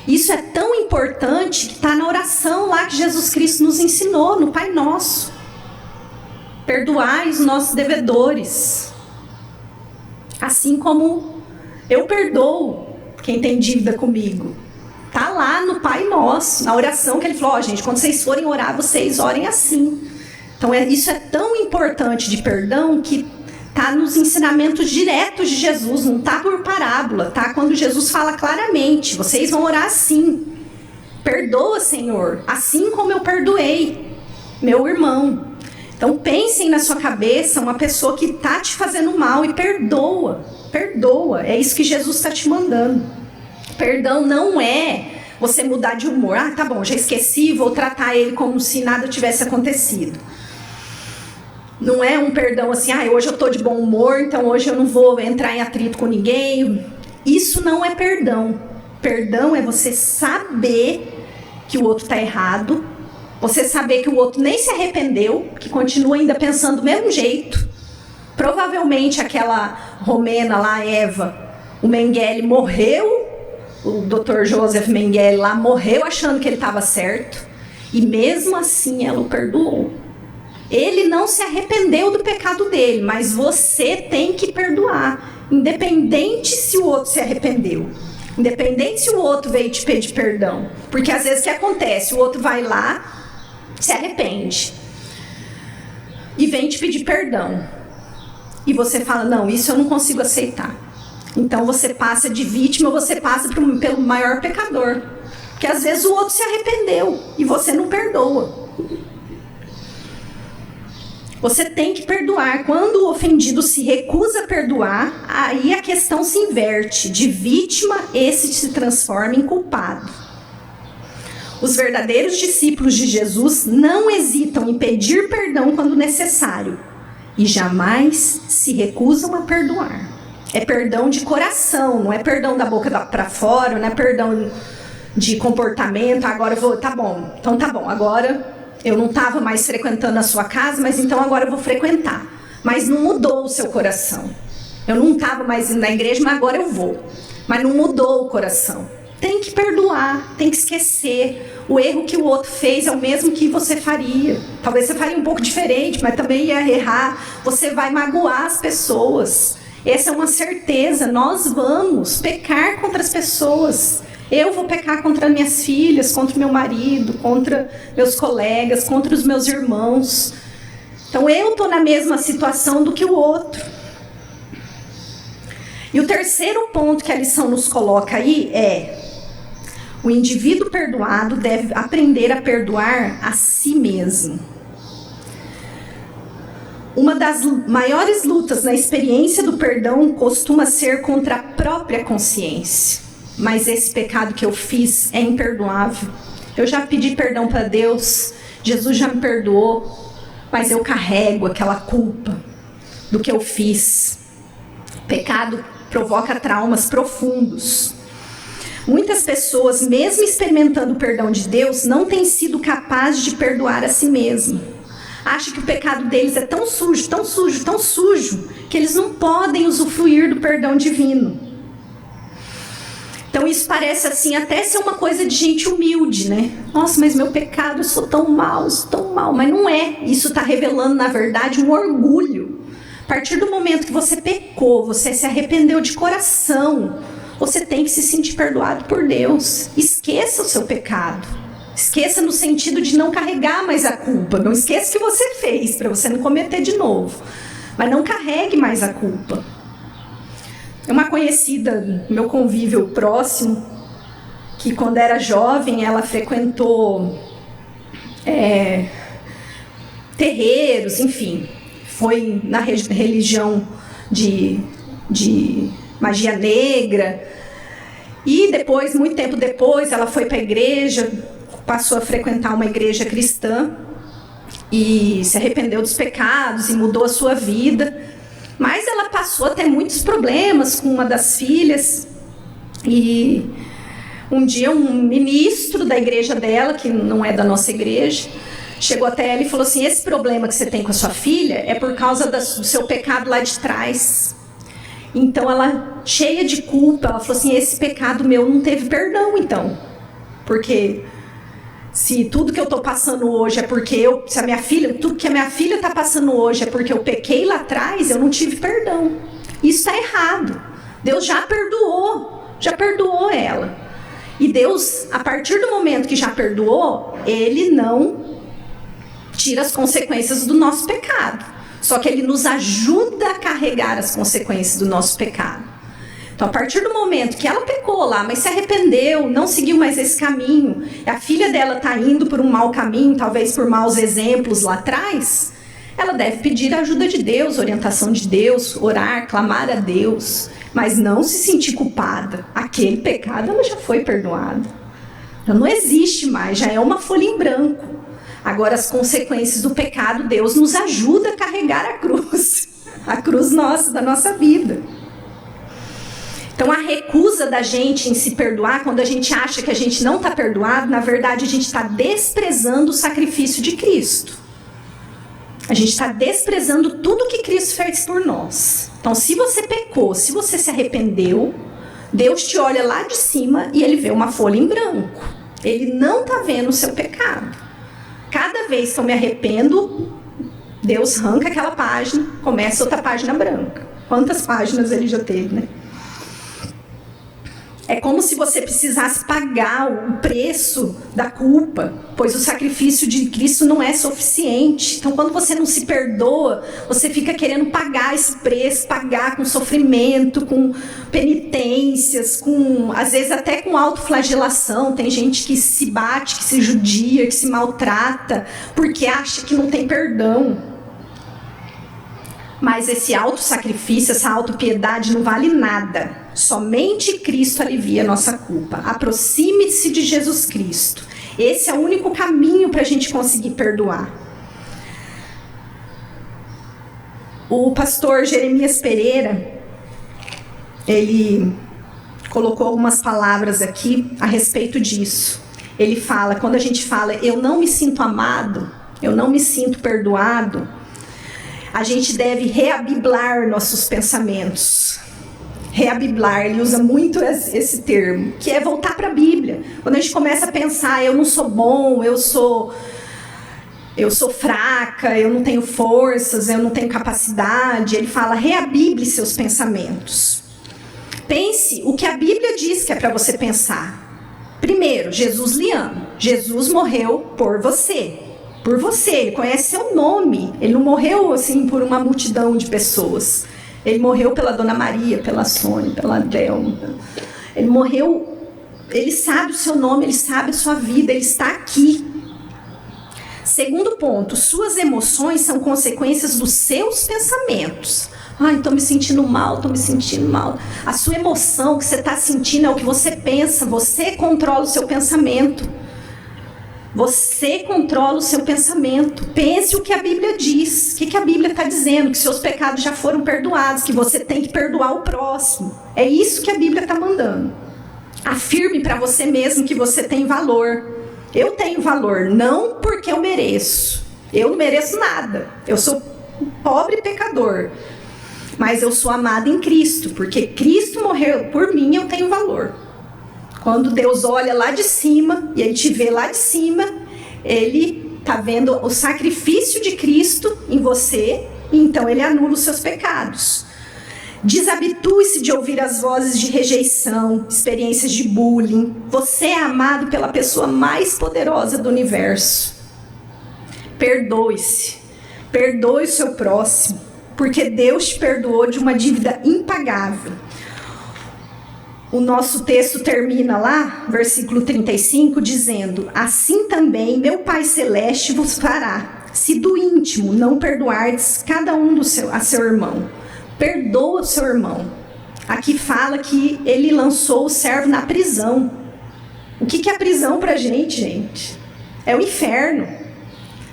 Isso é tão importante que está na oração lá que Jesus Cristo nos ensinou, no Pai Nosso. Perdoai os nossos devedores, assim como eu perdoo quem tem dívida comigo. Está lá no Pai Nosso, na oração que ele falou: gente, quando vocês forem orar, vocês orem assim. Então isso é tão importante de perdão que está nos ensinamentos diretos de Jesus, não está por parábola, tá? Quando Jesus fala claramente: vocês vão orar assim. Perdoa, Senhor, assim como eu perdoei meu irmão. Então pensem na sua cabeça uma pessoa que está te fazendo mal e perdoa. Perdoa, é isso que Jesus está te mandando. Perdão não é você mudar de humor. Ah, tá bom, já esqueci, vou tratar ele como se nada tivesse acontecido. Não é um perdão assim: hoje eu estou de bom humor, então hoje eu não vou entrar em atrito com ninguém. Isso não é perdão. Perdão é você saber que o outro está errado, você saber que o outro nem se arrependeu, que continua ainda pensando do mesmo jeito, Provavelmente aquela romena lá, Eva, o Mengele morreu, o Dr. Joseph Mengele lá morreu achando que ele estava certo, e mesmo assim ela o perdoou. Ele não se arrependeu do pecado dele, mas você tem que perdoar, independente se o outro se arrependeu, independente se o outro veio te pedir perdão. Porque às vezes o que acontece? O outro vai lá, se arrepende e vem te pedir perdão. E você fala, não, isso eu não consigo aceitar. Então você passa de vítima, você passa pelo maior pecador. Porque às vezes o outro se arrependeu e você não perdoa. Você tem que perdoar. Quando o ofendido se recusa a perdoar, aí a questão se inverte. De vítima, esse se transforma em culpado. Os verdadeiros discípulos de Jesus não hesitam em pedir perdão quando necessário. E jamais se recusam a perdoar. É perdão de coração, não é perdão da boca para fora, não é perdão de comportamento. Agora eu vou, tá bom, então tá bom, agora eu não estava mais frequentando a sua casa, mas então agora eu vou frequentar. Mas não mudou o seu coração. Eu não estava mais indo na igreja, mas agora eu vou. Mas não mudou o coração. Tem que perdoar, tem que esquecer. O erro que o outro fez é o mesmo que você faria. Talvez você faria um pouco diferente, mas também ia errar. Você vai magoar as pessoas. Essa é uma certeza. Nós vamos pecar contra as pessoas. Eu vou pecar contra minhas filhas, contra meu marido, contra meus colegas, contra os meus irmãos. Então eu estou na mesma situação do que o outro. E o terceiro ponto que a lição nos coloca aí é: o indivíduo perdoado deve aprender a perdoar a si mesmo. Uma das maiores lutas na experiência do perdão costuma ser contra a própria consciência. Mas esse pecado que eu fiz é imperdoável. Eu já pedi perdão para Deus, Jesus já me perdoou, mas eu carrego aquela culpa do que eu fiz. Pecado provoca traumas profundos. Muitas pessoas, mesmo experimentando o perdão de Deus, não têm sido capazes de perdoar a si mesmo. Acham que o pecado deles é tão sujo, tão sujo, tão sujo, que eles não podem usufruir do perdão divino. Então isso parece assim até ser uma coisa de gente humilde, né? Nossa, mas meu pecado, eu sou tão mal, mas não é. Isso está revelando, na verdade, um orgulho. A partir do momento que você pecou, você se arrependeu de coração, você tem que se sentir perdoado por Deus. Esqueça o seu pecado. Esqueça no sentido de não carregar mais a culpa. Não esqueça o que você fez, para você não cometer de novo. Mas não carregue mais a culpa. É uma conhecida, meu convívio próximo, que quando era jovem ela frequentou terreiros, enfim, foi na religião de magia negra, e depois, muito tempo depois, ela foi para a igreja, passou a frequentar uma igreja cristã e se arrependeu dos pecados e mudou a sua vida. Mas ela passou a ter muitos problemas com uma das filhas. E um dia um ministro da igreja dela, que não é da nossa igreja, chegou até ela e falou assim: esse problema que você tem com a sua filha é por causa do seu pecado lá de trás. Então ela, cheia de culpa, ela falou assim: esse pecado meu não teve perdão então. Porque se tudo que eu estou passando hoje é porque tudo que a minha filha está passando hoje é porque eu pequei lá atrás, eu não tive perdão. Isso está errado. Deus já perdoou ela. E Deus, a partir do momento que já perdoou, Ele não tira as consequências do nosso pecado. Só que Ele nos ajuda a carregar as consequências do nosso pecado. Então, a partir do momento que ela pecou lá, mas se arrependeu, não seguiu mais esse caminho, a filha dela está indo por um mau caminho, talvez por maus exemplos lá atrás, ela deve pedir a ajuda de Deus, orientação de Deus, orar, clamar a Deus, mas não se sentir culpada. Aquele pecado ela já foi perdoada. Então, não existe mais, já é uma folha em branco. Agora, as consequências do pecado, Deus nos ajuda a carregar a cruz nossa, da nossa vida. Então, a recusa da gente em se perdoar, quando a gente acha que a gente não está perdoado, na verdade, a gente está desprezando o sacrifício de Cristo. A gente está desprezando tudo que Cristo fez por nós. Então, se você pecou, se você se arrependeu, Deus te olha lá de cima e Ele vê uma folha em branco. Ele não está vendo o seu pecado. Cada vez que eu me arrependo, Deus arranca aquela página, começa outra página branca. Quantas páginas Ele já teve, né? É como se você precisasse pagar o preço da culpa, pois o sacrifício de Cristo não é suficiente. Então, quando você não se perdoa, você fica querendo pagar esse preço, pagar com sofrimento, com penitências, às vezes até com autoflagelação. Tem gente que se bate, que se judia, que se maltrata, porque acha que não tem perdão. Mas esse autossacrifício, essa autopiedade não vale nada. Somente Cristo alivia a nossa culpa. Aproxime-se de Jesus Cristo. Esse é o único caminho para a gente conseguir perdoar. O pastor Jeremias Pereira, ele colocou algumas palavras aqui a respeito disso. Ele fala, quando a gente fala, eu não me sinto amado, eu não me sinto perdoado, a gente deve reabiblar nossos pensamentos. Reabiblar, ele usa muito esse termo, que é voltar para a Bíblia. Quando a gente começa a pensar, eu não sou bom, eu sou fraca, eu não tenho forças, eu não tenho capacidade, ele fala, reabible seus pensamentos. Pense o que a Bíblia diz que é para você pensar. Primeiro, Jesus lhe ama. Jesus morreu por você. Por você, ele conhece seu nome. Ele não morreu assim por uma multidão de pessoas. Ele morreu pela Dona Maria, pela Sônia, pela Delma. Ele morreu, ele sabe o seu nome, ele sabe a sua vida, ele está aqui. Segundo ponto, suas emoções são consequências dos seus pensamentos. Ai, estou me sentindo mal, estou me sentindo mal. A sua emoção que você está sentindo é o que você pensa, você controla o seu pensamento. Você controla o seu pensamento. Pense o que a Bíblia diz. O que a Bíblia está dizendo? Que seus pecados já foram perdoados, que você tem que perdoar o próximo. É isso que a Bíblia está mandando. Afirme para você mesmo que você tem valor. Eu tenho valor, não porque eu mereço. Eu não mereço nada. Eu sou um pobre pecador. Mas eu sou amada em Cristo, porque Cristo morreu por mim, eu tenho valor. Quando Deus olha lá de cima, e Ele te vê lá de cima, Ele está vendo o sacrifício de Cristo em você, e então Ele anula os seus pecados. Desabitue-se de ouvir as vozes de rejeição, experiências de bullying. Você é amado pela pessoa mais poderosa do universo. Perdoe-se. Perdoe o seu próximo, porque Deus te perdoou de uma dívida impagável. O nosso texto termina lá, versículo 35, dizendo: assim também meu Pai Celeste vos fará, se do íntimo não perdoardes cada um a seu irmão. Perdoa o seu irmão. Aqui fala que ele lançou o servo na prisão. O que é a prisão pra gente, gente? É o inferno.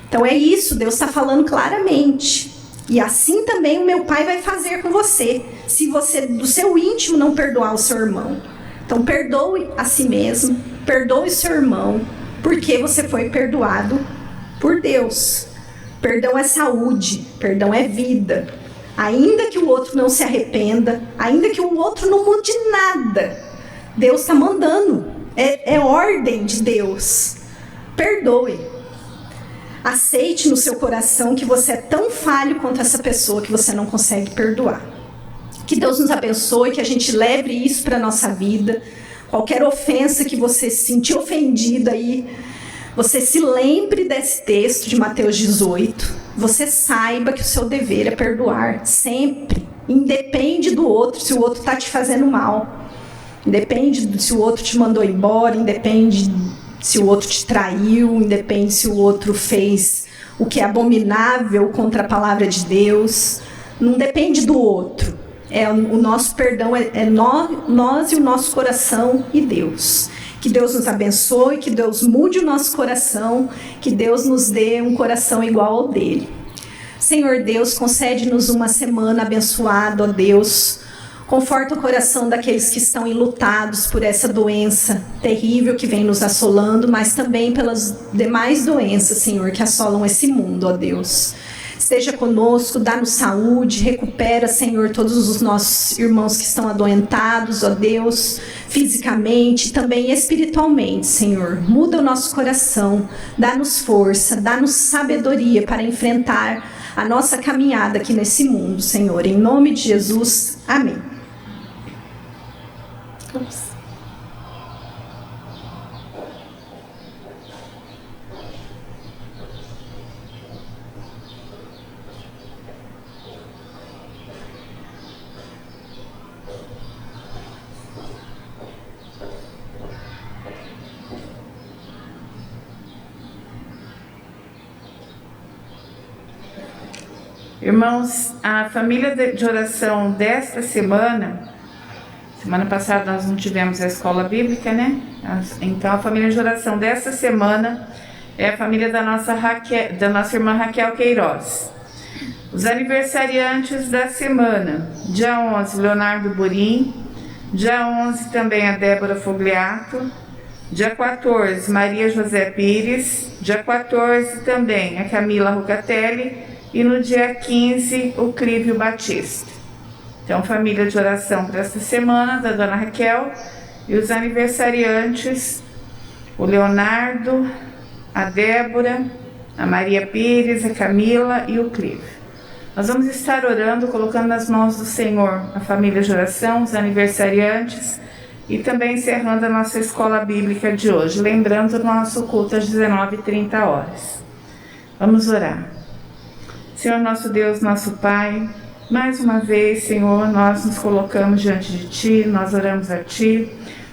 Então é isso, Deus está falando claramente. E assim também o meu Pai vai fazer com você, se você do seu íntimo não perdoar o seu irmão. Então perdoe a si mesmo, perdoe o seu irmão, porque você foi perdoado por Deus. Perdão é saúde, perdão é vida. Ainda que o outro não se arrependa, ainda que o outro não mude nada, Deus está mandando, é ordem de Deus. Perdoe. Aceite no seu coração que você é tão falho quanto essa pessoa que você não consegue perdoar. Que Deus nos abençoe, que a gente leve isso para a nossa vida. Qualquer ofensa que você se sentir ofendida aí, você se lembre desse texto de Mateus 18. Você saiba que o seu dever é perdoar sempre. Independe do outro, se o outro está te fazendo mal. Independe se o outro te mandou embora, independe se o outro te traiu, independe se o outro fez o que é abominável contra a palavra de Deus. Não depende do outro. O nosso perdão é nós e o nosso coração e Deus. Que Deus nos abençoe, que Deus mude o nosso coração, que Deus nos dê um coração igual ao dele. Senhor Deus, concede-nos uma semana abençoada, ó Deus. Conforta o coração daqueles que estão enlutados por essa doença terrível que vem nos assolando, mas também pelas demais doenças, Senhor, que assolam esse mundo, ó Deus. esteja conosco, dá-nos saúde, recupera, Senhor, todos os nossos irmãos que estão adoentados, ó Deus, fisicamente e também espiritualmente, Senhor. Muda o nosso coração, dá-nos força, dá-nos sabedoria para enfrentar a nossa caminhada aqui nesse mundo, Senhor. Em nome de Jesus, amém. Irmãos, a família de oração desta semana passada nós não tivemos a escola bíblica, né? Então a família de oração desta semana é a família da nossa irmã Raquel Queiroz. Os aniversariantes da semana: dia 11, Leonardo Burim; dia 11 também a Débora Fogliato; dia 14, Maria José Pires; dia 14 também a Camila Rucatelli; e no dia 15, o Clívio Batista. Então, família de oração para esta semana, da dona Raquel, e os aniversariantes, o Leonardo, a Débora, a Maria Pires, a Camila e o Clívio. Nós vamos estar orando, colocando nas mãos do Senhor a família de oração, os aniversariantes, e também encerrando a nossa escola bíblica de hoje, lembrando o nosso culto às 19h30. Vamos orar. Senhor nosso Deus, nosso Pai, mais uma vez, Senhor, nós nos colocamos diante de Ti, nós oramos a Ti.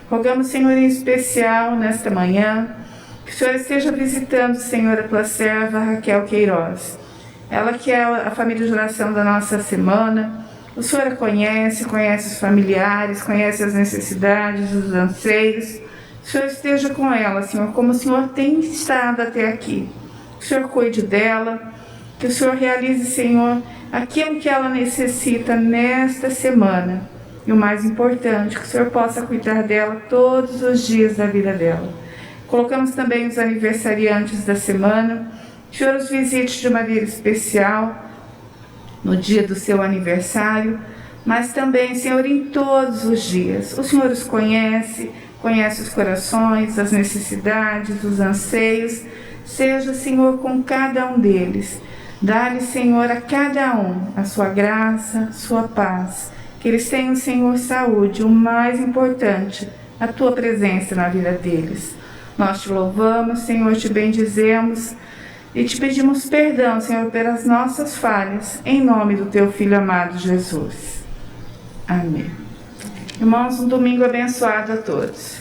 Rogamos, Senhor, em especial nesta manhã, que o Senhor esteja visitando, Senhor, a Tua serva Raquel Queiroz. Ela que é a família de oração da nossa semana. O Senhor a conhece os familiares, conhece as necessidades, os anseios. Que o Senhor esteja com ela, Senhor, como o Senhor tem estado até aqui. Que o Senhor cuide dela. Que o Senhor realize, Senhor, aquilo que ela necessita nesta semana. E o mais importante, que o Senhor possa cuidar dela todos os dias da vida dela. Colocamos também os aniversariantes da semana. Que o Senhor os visite de maneira especial no dia do seu aniversário, mas também, Senhor, em todos os dias. O Senhor os conhece os corações, as necessidades, os anseios. Seja, Senhor, com cada um deles. Dá-lhe, Senhor, a cada um a sua graça, sua paz. Que eles tenham, Senhor, saúde, o mais importante, a Tua presença na vida deles. Nós Te louvamos, Senhor, Te bendizemos e Te pedimos perdão, Senhor, pelas nossas falhas, em nome do Teu Filho amado Jesus. Amém. Irmãos, um domingo abençoado a todos.